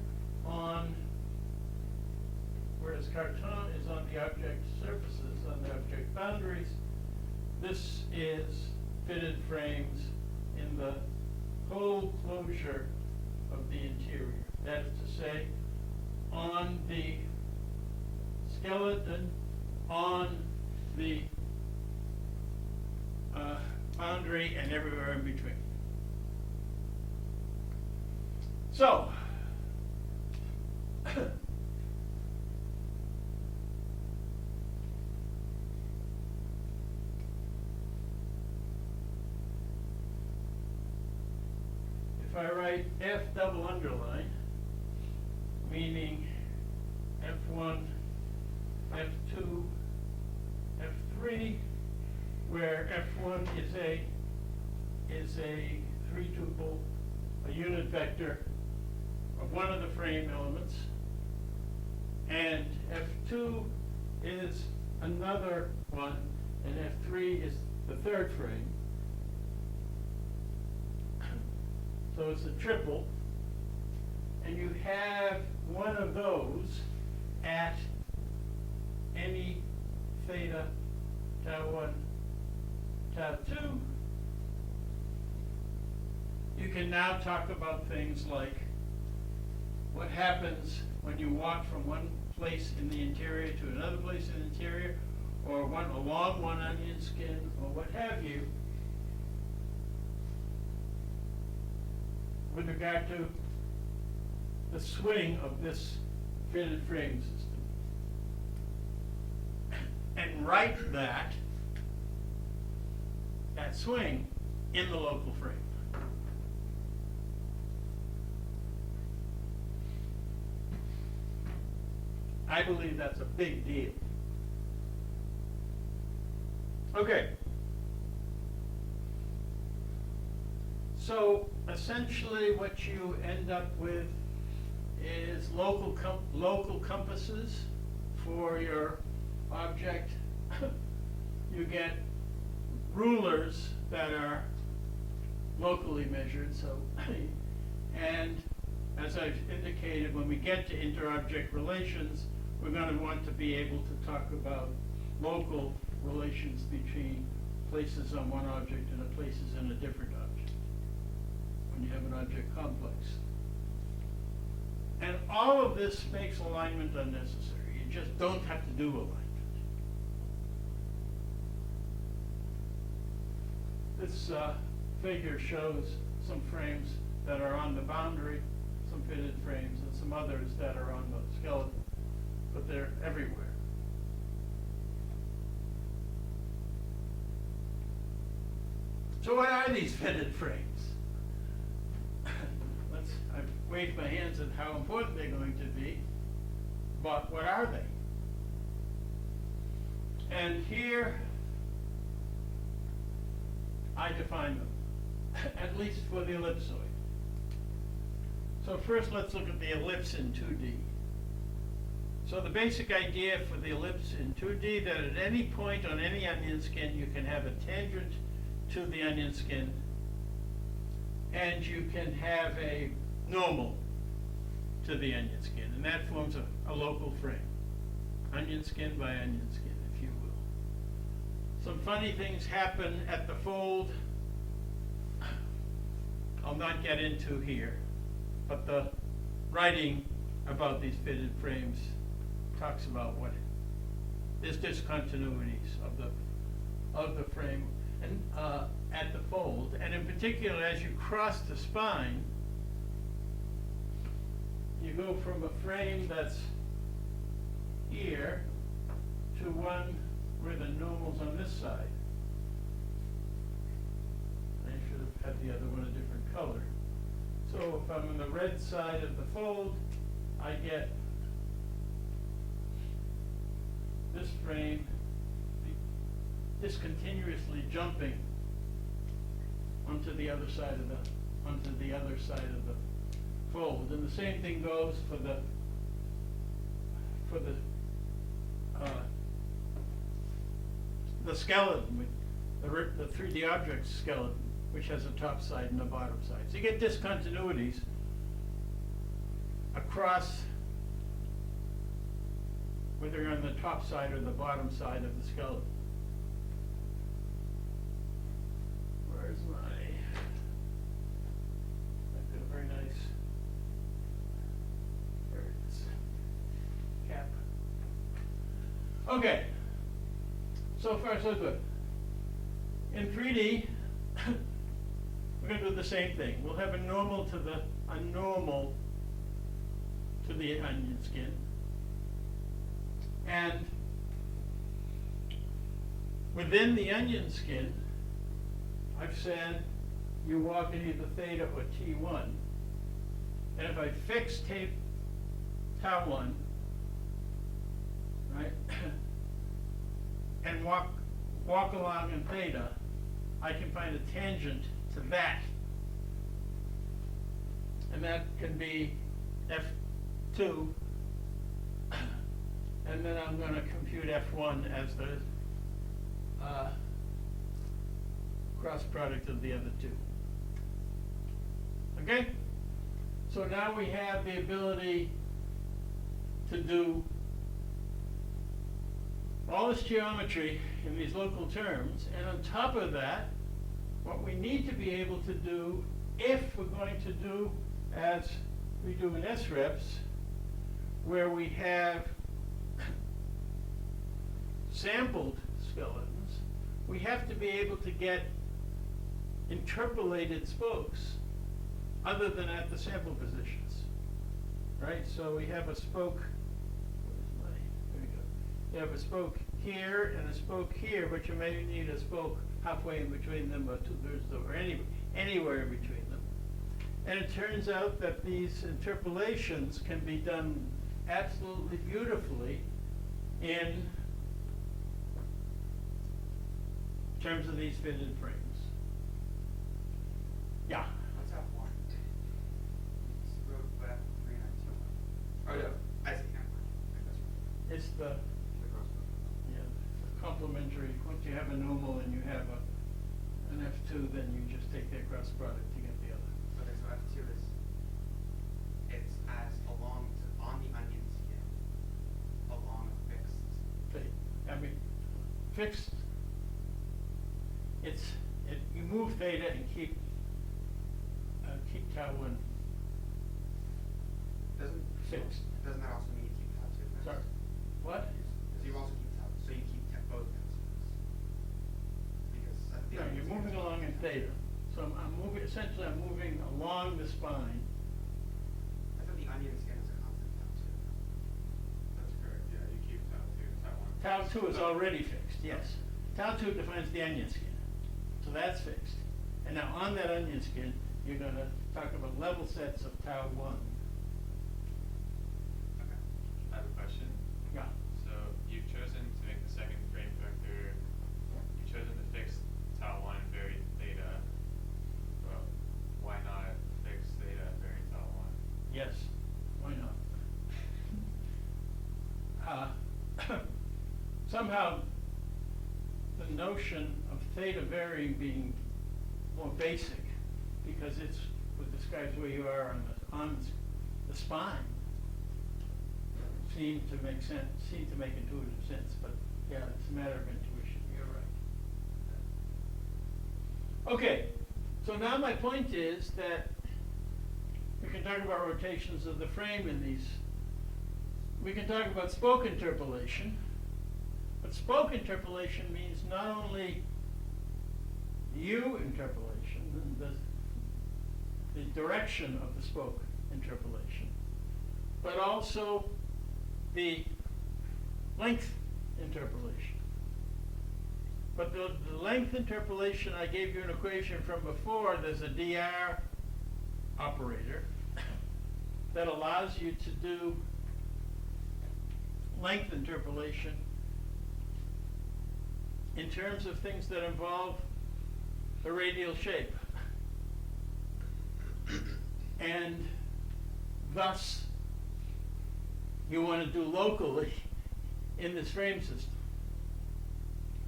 whereas Carton is on the object surfaces, on the object boundaries, this is fitted frames in the whole closure of the interior. That is to say, on the skeleton, on the boundary, and everywhere in between. So, if I write F double underline, meaning F1, F2, F3, where F1 is a three tuple, a unit vector of one of the frame elements, and F2 is another one, and F3 is the third frame. So it's a triple, and you have one of those at any theta, tau 1, tau 2. You can now talk about things like what happens when you walk from one place in the interior to another place in the interior, or along one onion skin, or what have you, with regard to the swing of this fitted frame system. And write that swing in the local frame. I believe that's a big deal. Okay. So essentially what you end up with is local compasses for your object. You get rulers that are locally measured, so and as I've indicated, when we get to inter-object relations, we're going to want to be able to talk about local relations between places on one object and places in a different object, when you have an object complex. And all of this makes alignment unnecessary. You just don't have to do alignment. This figure shows some frames that are on the boundary, some fitted frames, and some others that are on the skeleton, but they're everywhere. So what are these fitted frames? I've waved my hands at how important they're going to be, but what are they? And here I define them, at least for the ellipsoid. So first let's look at the ellipse in 2D. So the basic idea for the ellipse in 2D, that at any point on any onion skin you can have a tangent to the onion skin, and you can have a normal to the onion skin, and that forms a local frame. Onion skin by onion skin, if you will. Some funny things happen at the fold. I'll not get into here, but the writing about these fitted frames talks about what there's discontinuities of the frame and at the fold, and in particular as you cross the spine, you go from a frame that's here to one where the normal's on this side. I should have had the other one a different color. So if I'm on the red side of the fold, I get this frame discontinuously jumping onto the other side of the fold. And the same thing goes for the skeleton, the 3D object skeleton, which has a top side and a bottom side. So you get discontinuities across, whether you're on the top side or the bottom side of the skeleton. Where's I've got a very nice, there it is, cap. Okay, so far so good. In 3D, we're gonna do the same thing. We'll have a normal to the onion skin. And within the onion skin, I've said you walk in either theta or T1. And if I fix tau 1, right, and walk along in theta, I can find a tangent to that. And that can be F2. And then I'm going to compute F1 as the cross product of the other two. Okay? So now we have the ability to do all this geometry in these local terms, and on top of that, what we need to be able to do, if we're going to do as we do in SREPs, where we have sampled skeletons, we have to be able to get interpolated spokes other than at the sample positions, right? So we have a spoke, there we go. You have a spoke here and a spoke here, but you may need a spoke halfway in between them or 2/3 or anywhere in between them. And it turns out that these interpolations can be done absolutely beautifully in terms of these fitted frames. Yeah. What's F1? Road back 392. Oh, yeah. I see. Never mind. I think that's right. It's the The gross book. complementary. Once you have a normal and you have an F2, then you just take their cross product to get the other. Okay, so F2 is, it's as along to, on the onion skin, along a fixed. I mean, fixed. You move theta and keep tau 1 fixed. Doesn't that also mean you keep tau 2 fixed? Sorry. What? So you also keep tau, so you keep both fixed. Because the No, onion you're skin moving is along in theta. So I'm moving, essentially I'm moving along the spine. I thought the onion skin is a constant tau 2. That's correct, yeah, you keep tau 2, Tau tau 1. 2 is already fixed, yes. Tau 2 defines the onion skin. So that's fixed. And now on that onion skin, you're going to talk about level sets of tau 1. Okay. I have a question. Yeah. So you've chosen to make the second frame vector, you've chosen to fix tau 1 vary theta. Well, why not fix theta vary tau 1? Yes. Why not? Somehow, the notion of theta varying being more basic, because it describes where you are on the spine, seemed to make sense, seemed to make intuitive sense, but yeah, it's a matter of intuition, you're right. Okay, so now my point is that we can talk about rotations of the frame in these. We can talk about spoke interpolation, but spoke interpolation means not only U interpolation, the direction of the spoke interpolation, but also the length interpolation. But the length interpolation, I gave you an equation from before. There's a dr operator that allows you to do length interpolation in terms of things that involve the radial shape. And thus, you want to do locally in this frame system.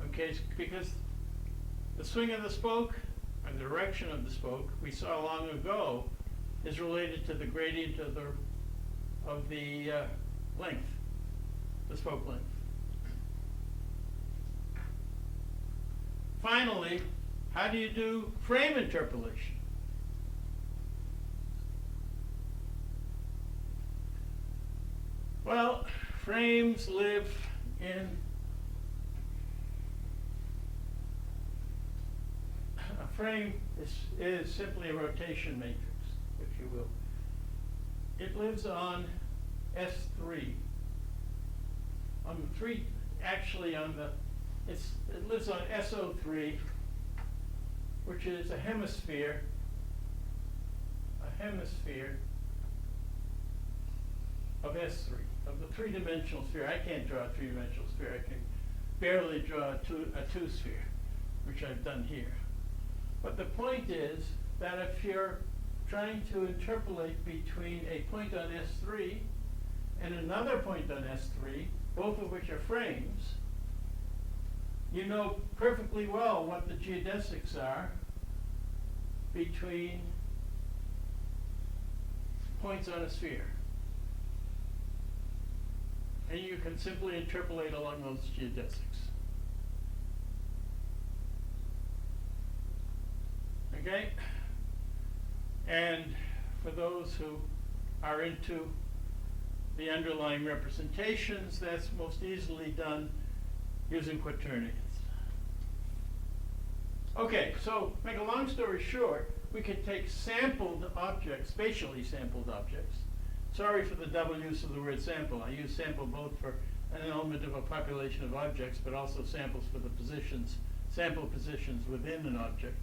Okay, because the swing of the spoke, or the direction of the spoke, we saw long ago, is related to the gradient of the length, the spoke length. Finally, how do you do frame interpolation? Well, frames live in frame is simply a rotation matrix, if you will. It lives on S3. On the three, actually on the, it lives on SO3, which is a hemisphere of S3, of the three-dimensional sphere. I can't draw a three-dimensional sphere. I can barely draw a two sphere, which I've done here. But the point is that if you're trying to interpolate between a point on S3 and another point on S3, both of which are frames, you know perfectly well what the geodesics are between points on a sphere. And you can simply interpolate along those geodesics. Okay? And for those who are into the underlying representations, that's most easily done using quaternions. Okay, so make a long story short, we could take sampled objects, spatially sampled objects. Sorry for the double use of the word sample. I use sample both for an element of a population of objects, but also samples for the positions, sample positions within an object.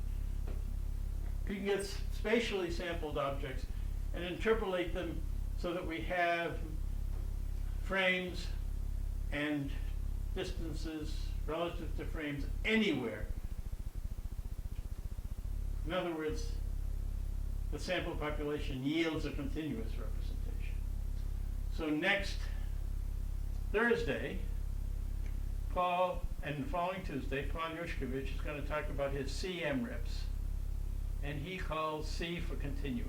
You can get spatially sampled objects and interpolate them so that we have frames and distances relative to frames anywhere. In other words, the sample population yields a continuous representation. So next Thursday, Paul, and the following Tuesday, Paul Yushkovich is going to talk about his CM-RIPs. And he calls C for continuous.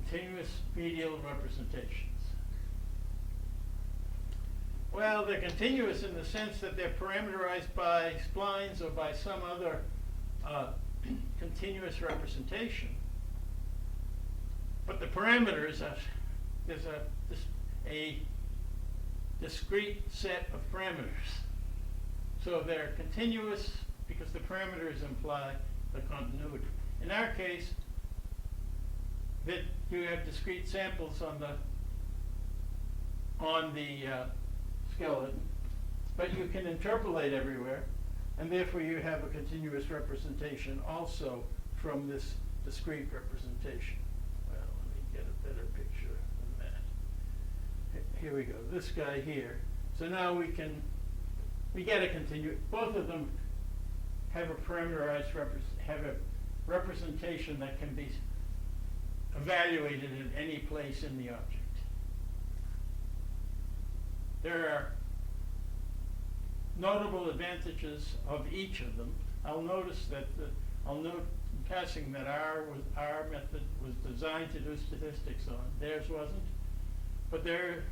Continuous medial representations. Well, they're continuous in the sense that they're parameterized by splines or by some other continuous representation. But the parameters are, there's a discrete set of parameters. So they're continuous because the parameters imply the continuity. In our case, that you have discrete samples on the skeleton, but you can interpolate everywhere, and therefore you have a continuous representation also from this discrete representation. Well, let me get a better picture than that. Here we go, this guy here. So now we get a continuous, both of them have a parameterized have a representation that can be evaluated at any place in the object. There are notable advantages of each of them. I'll note in passing that our method was designed to do statistics on. Theirs wasn't, but theirs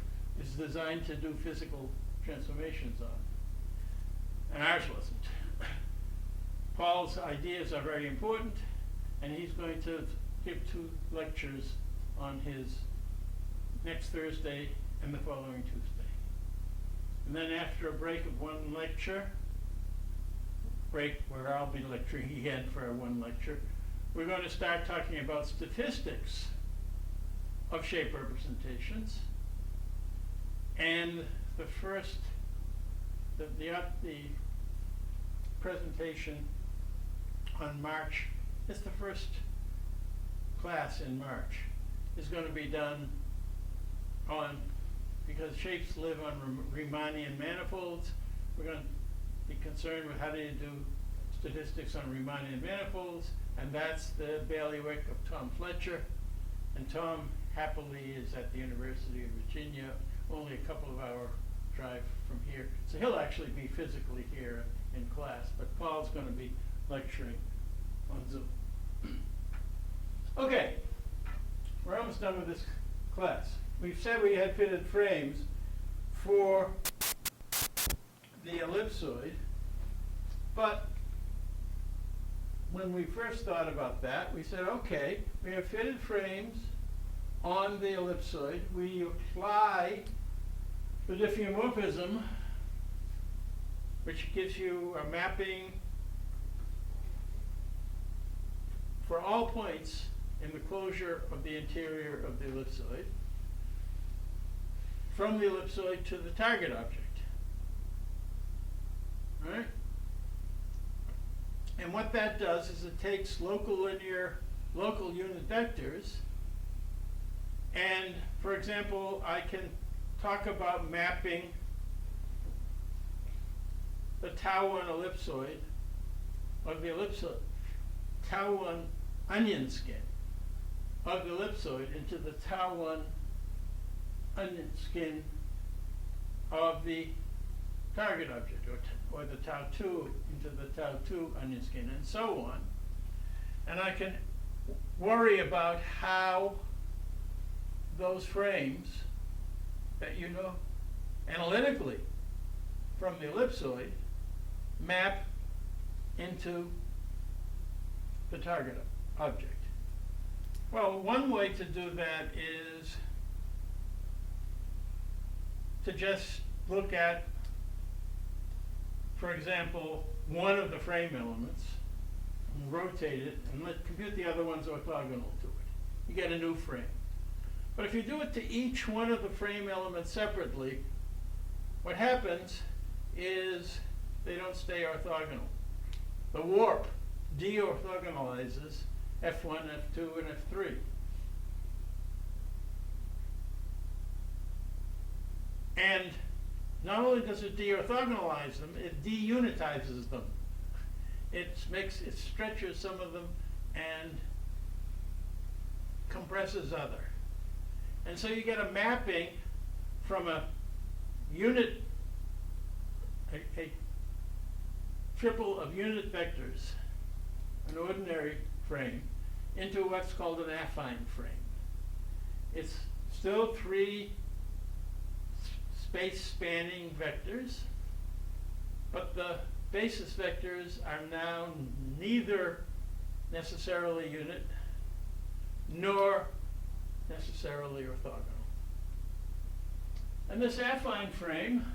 is designed to do physical transformations on, and ours wasn't. Paul's ideas are very important, and he's going to give 2 lectures on his next Thursday and the following Tuesday. And then after a break of 1 lecture, break where I'll be lecturing again for 1 lecture, we're going to start talking about statistics of shape representations. And the first, the presentation on March, it's the first class in March, is going to be done on, because shapes live on Riemannian manifolds, we're going to be concerned with how do you do statistics on Riemannian manifolds, and that's the bailiwick of Tom Fletcher. And Tom happily is at the University of Virginia, only a couple of hour drive from here. So he'll actually be physically here in class, but Paul's going to be lecturing on Zoom. Okay, we're almost done with this class. We've said we had fitted frames for the ellipsoid, but when we first thought about that, we said, okay, we have fitted frames on the ellipsoid. We apply the diffeomorphism, which gives you a mapping for all points in the closure of the interior of the ellipsoid, from the ellipsoid to the target object. All right? And what that does is it takes local unit vectors, and for example, I can talk about mapping the tau 1 ellipsoid of the ellipsoid, tau 1 onion skin of the ellipsoid into the tau 1 onion skin of the target object, or the tau 2 into the tau 2 onion skin, and so on. And I can worry about how those frames that you know analytically from the ellipsoid map into the target object. Well, one way to do that is to just look at, for example, one of the frame elements, and rotate it, and compute the other ones orthogonal to it. You get a new frame. But if you do it to each one of the frame elements separately, what happens is they don't stay orthogonal. The warp deorthogonalizes F1, F2, and F3. And not only does it deorthogonalize them, it deunitizes them. It stretches some of them and compresses other. And so you get a mapping from a unit, a triple of unit vectors, an ordinary frame, into what's called an affine frame. It's still three space-spanning vectors, but the basis vectors are now neither necessarily unit nor necessarily orthogonal. And this affine frame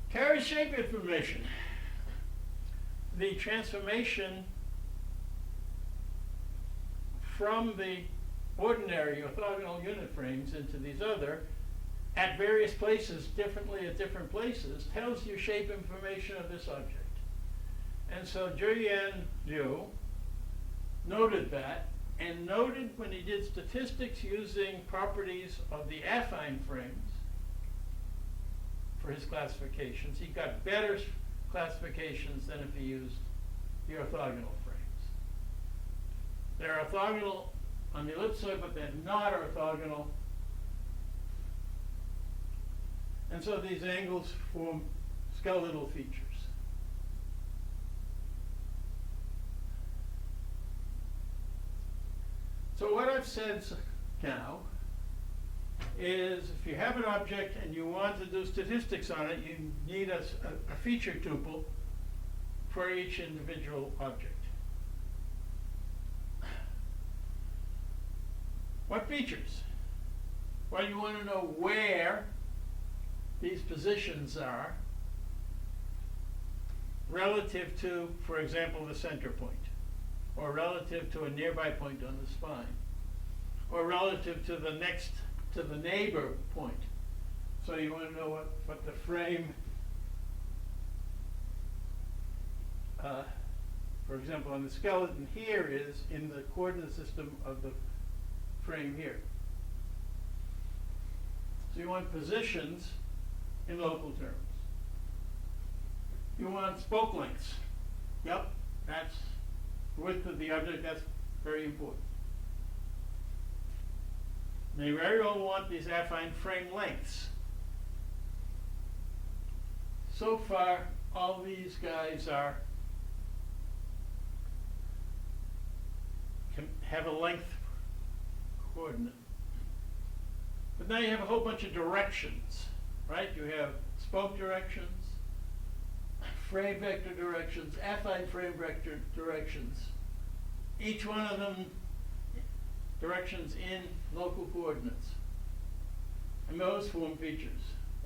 carries shape information. The transformation from the ordinary orthogonal unit frames into these other, at various places, differently at different places, tells you shape information of this object. And so Zhuyan Liu noted that, and noted when he did statistics using properties of the affine frames for his classifications, he got better classifications than if he used the orthogonal frames. They're orthogonal on the ellipsoid, but they're not orthogonal. And so these angles form skeletal features. So what I've said now is if you have an object and you want to do statistics on it, you need a feature tuple for each individual object. What features? Well, you want to know where these positions are relative to, for example, the center point, or relative to a nearby point on the spine, or relative to the neighbor point. So you want to know what the frame, for example, on the skeleton here is in the coordinate system of the frame here. So you want positions in local terms. You want spoke lengths. Yep, that's width of the object, that's very important. They very well want these affine frame lengths. So far, all these guys can have a length coordinate. But now you have a whole bunch of directions, right? You have spoke directions, frame vector directions, affine frame vector directions. Each one of them directions in local coordinates. And those form features.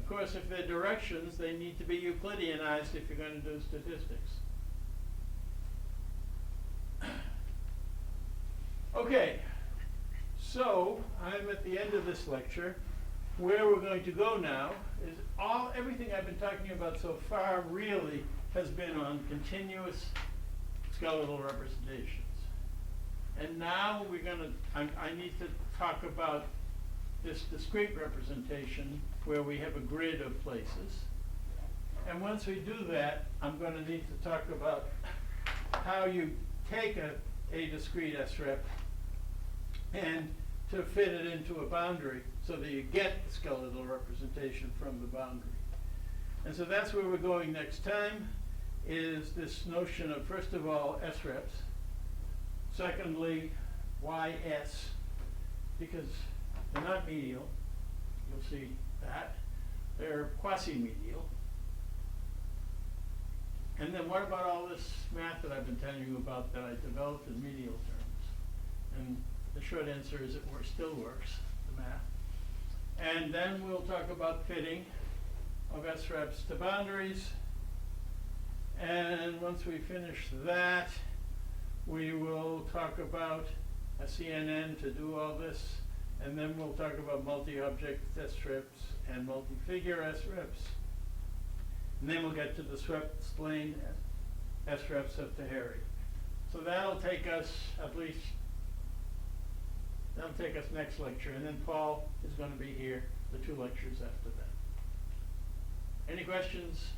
Of course, if they're directions, they need to be Euclideanized if you're going to do statistics. Okay, so I'm at the end of this lecture. Where we're going to go now is everything I've been talking about so far really has been on continuous skeletal representations. And now we're going to, I need to talk about this discrete representation where we have a grid of places. And once we do that, I'm going to need to talk about how you take a discrete S-rep and to fit it into a boundary so that you get the skeletal representation from the boundary. And so that's where we're going next time, is this notion of, first of all, S-reps. Secondly, YS, because they're not medial. You'll see that. They're quasi-medial. And then what about all this math that I've been telling you about that I developed in medial terms? And the short answer is it still works, the math. And then we'll talk about fitting of S-reps to boundaries. And once we finish that, we will talk about a CNN to do all this. And then we'll talk about multi-object S-reps and multi-figure S-reps. And then we'll get to the swept plane S-reps of Tahiri. So that'll take us next lecture. And then Paul is going to be here the 2 lectures after that. Any questions?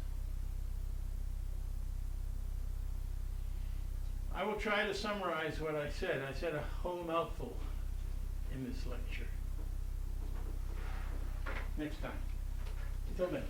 I will try to summarize what I said. I said a whole mouthful in this lecture. Next time. Until then.